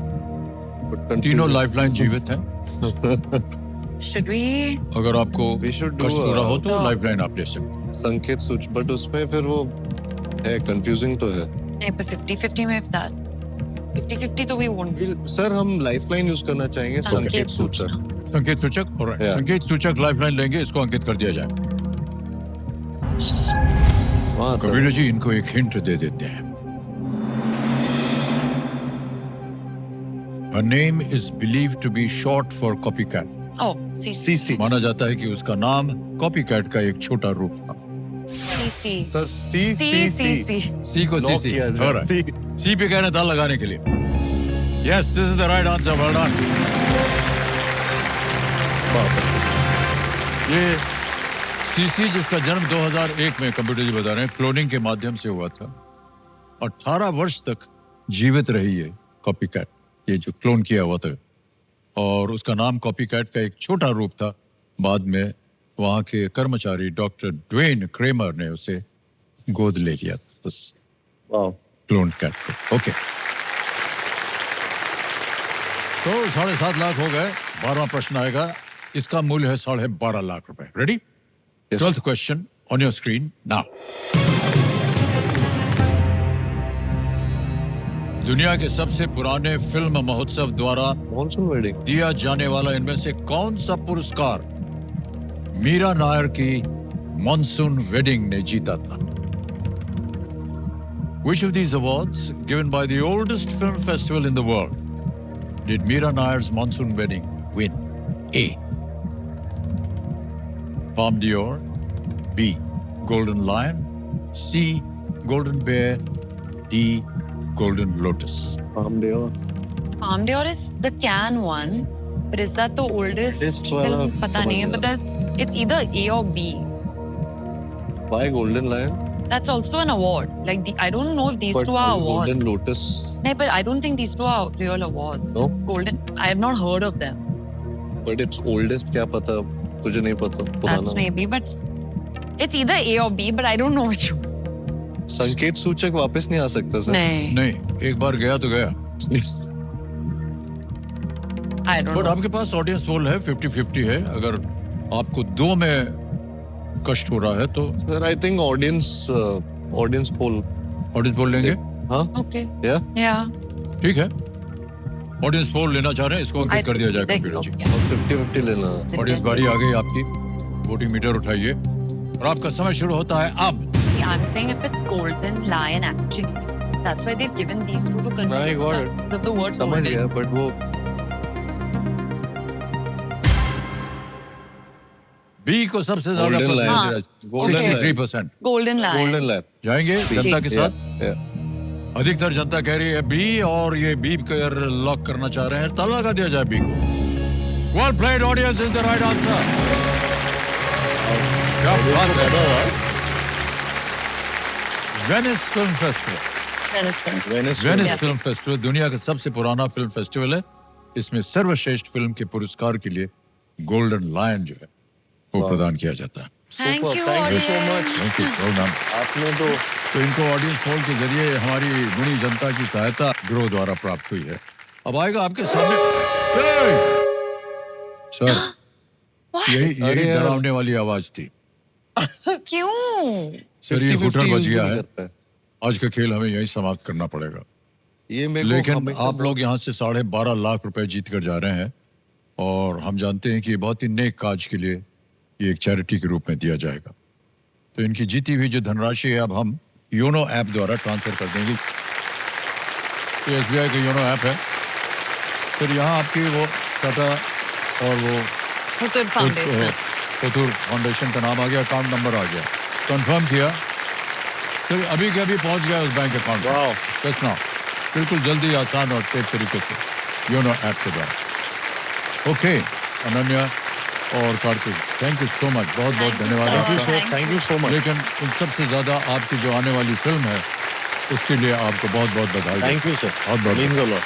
बट तीनों लाइफलाइन जीवित हैं। Should we? अगर आपको We should do कष्ट हो रहा हो तो a- लाइफलाइन आप ले सकते हैं। संकेत सूच, बट उसमें फिर वो है, कंफ्यूजिंग तो है। नहीं, पर 50-50 में if that 50-50 तो we won't. सर हम लाइफलाइन यूज करना चाहेंगे, संकेत सूचक। संकेत सूचक, और Yeah. संकेत सूचक लाइफलाइन लेंगे, इसको अंकित कर दिया जाए। वहाँ तक। कबीर जी इनको एक हिंट दे देते हैं। Her name is believed to be short for copycat. Oh, CC. माना जाता है कि उसका नाम कॉपीकैट का एक छोटा रूप था। CC. सर सी सी को Lock सी किया जाए। सी पे कहना था लगाने के लिए। Yes, this is the right answer. Well done. ये सीसी जिसका जन्म 2001 में, कंप्यूटर जी बता रहे हैं, क्लोनिंग के माध्यम से हुआ था। 18 वर्ष तक जीवित रही है कॉपीकैट, ये जो क्लोन किया हुआ था, और उसका नाम कॉपीकैट का एक छोटा रूप था। बाद में वहां के कर्मचारी डॉक्टर ड्वेन क्रेमर ने उसे गोद ले लिया था, उस क्लोन कैट को। ओके, तो 7.5 लाख हो गए। 12वां प्रश्न आएगा, इसका मूल्य है 12.5 लाख रुपए। Ready? 12th question on your screen now. दुनिया के सबसे पुराने फिल्म महोत्सव द्वारा मॉनसून वेडिंग दिया जाने वाला इनमें से कौन सा पुरस्कार मीरा नायर की मॉनसून वेडिंग ने जीता था? Which of these awards, given by the oldest film festival in the world, Did Meera Nair's monsoon wedding win? A. Palme d'Or. B. Golden Lion. C. Golden Bear. D. Golden Lotus. Palme d'Or. Palme d'Or is the can one, but is that the oldest This वाला film? पता नहीं है, but it's either A or B. Why Golden Lion? That's also an award. Like I don't know if these But two are awards. Golden Lotus. No, but I don't think these two are real awards. No? Golden. I have not heard of them. But it's oldest. क्या पता? तुझे नहीं पता. That's पुराना. maybe, but it's either A or B, but I don't know which one. संकेत सूचक वापस नहीं आ सकता सर. नहीं, नहीं, एक बार गया तो गया. I don't but know. आपके पास ऑडियंस पोल है, 50-50 है. अगर आपको दो में कष्ट हो रहा है तो sir I think audience poll. Audience poll लेंगे. हाँ. Okay. या. Yeah. ठीक है. ऑडियंस पोल लेना चाह रहे हैं, इसको I अंकित कर दिया जाए think- कंप्यूटर जी. okay. 50-50 लेना. ऑडियंस बारी आ गई आपकी. वोटिंग मीटर उठाइए और आपका समय शुरू होता है अब. See, I'm saying if it's Golden Lion, actually, that's why they've given these two to convey I got it. because of the word समझ golden. गया बट वो बी को सबसे ज्यादा Golden Lion. हाँ. 63%. Golden Lion. Golden line. जाएंगे जनता के साथ. या. अधिकतर जनता कह रही है बी और ये बी कर लॉक करना चाह रहे हैं. ताला लगा दिया जाए बी को. Well played audience is the right answer. क्या बात है. Venice film festival. Venice film festival दुनिया का सबसे पुराना फिल्म फेस्टिवल है. इसमें सर्वश्रेष्ठ फिल्म के पुरस्कार के लिए गोल्डन लायन जो है वो प्रदान किया जाता है. Thank you, Thank you so audience. much. Thank you. Well done. आपने तो इनको ऑडियंस पोल के जरिए हमारी गुणी जनता की सहायता गिरोह द्वारा प्राप्त हुई है. अब आएगा आपके सामने. सर यही अरे यार. डरावने वाली आवाज थी. क्यों? सर ये 50-50 हुटर बच use गया नहीं है. करता है. आज का खेल हमें यही समाप्त करना पड़ेगा. ये मेरे को लेकिन हमेशा आप लोग यहाँ से 12.5 लाख रुपए जीत कर जा रहे हैं और हम जानते हैं कि ये बहुत ही नेक काज के लिए ये एक चैरिटी के रूप में दिया जाएगा. तो इनकी जीती हुई जो धनराशि है अब हम योनो ऐप द्वारा ट्रांसफर कर देंगे. ये SBI का योनो ऐप है. सर यहाँ आपकी वो टाटा और वो Hutur Foundation. कतूर फाउंडेशन का नाम आ गया, अकाउंट नंबर आ गया, कंफर्म किया. सर अभी के अभी पहुंच गया उस बैंक अकाउंट में. Just now. बिल्कुल जल्दी, आसान और सेफ तरीके से योनो ऐप के द्वारा. ओके अनन्या और Kartik, thank you so much. बहुत बहुत धन्यवाद आपका. Thank you so much. लेकिन उन सबसे ज्यादा आपकी जो आने वाली फिल्म है उसके लिए आपको बहुत बहुत बधाई. Thank you sir. बहुत बहुत मीन्स अ लॉट.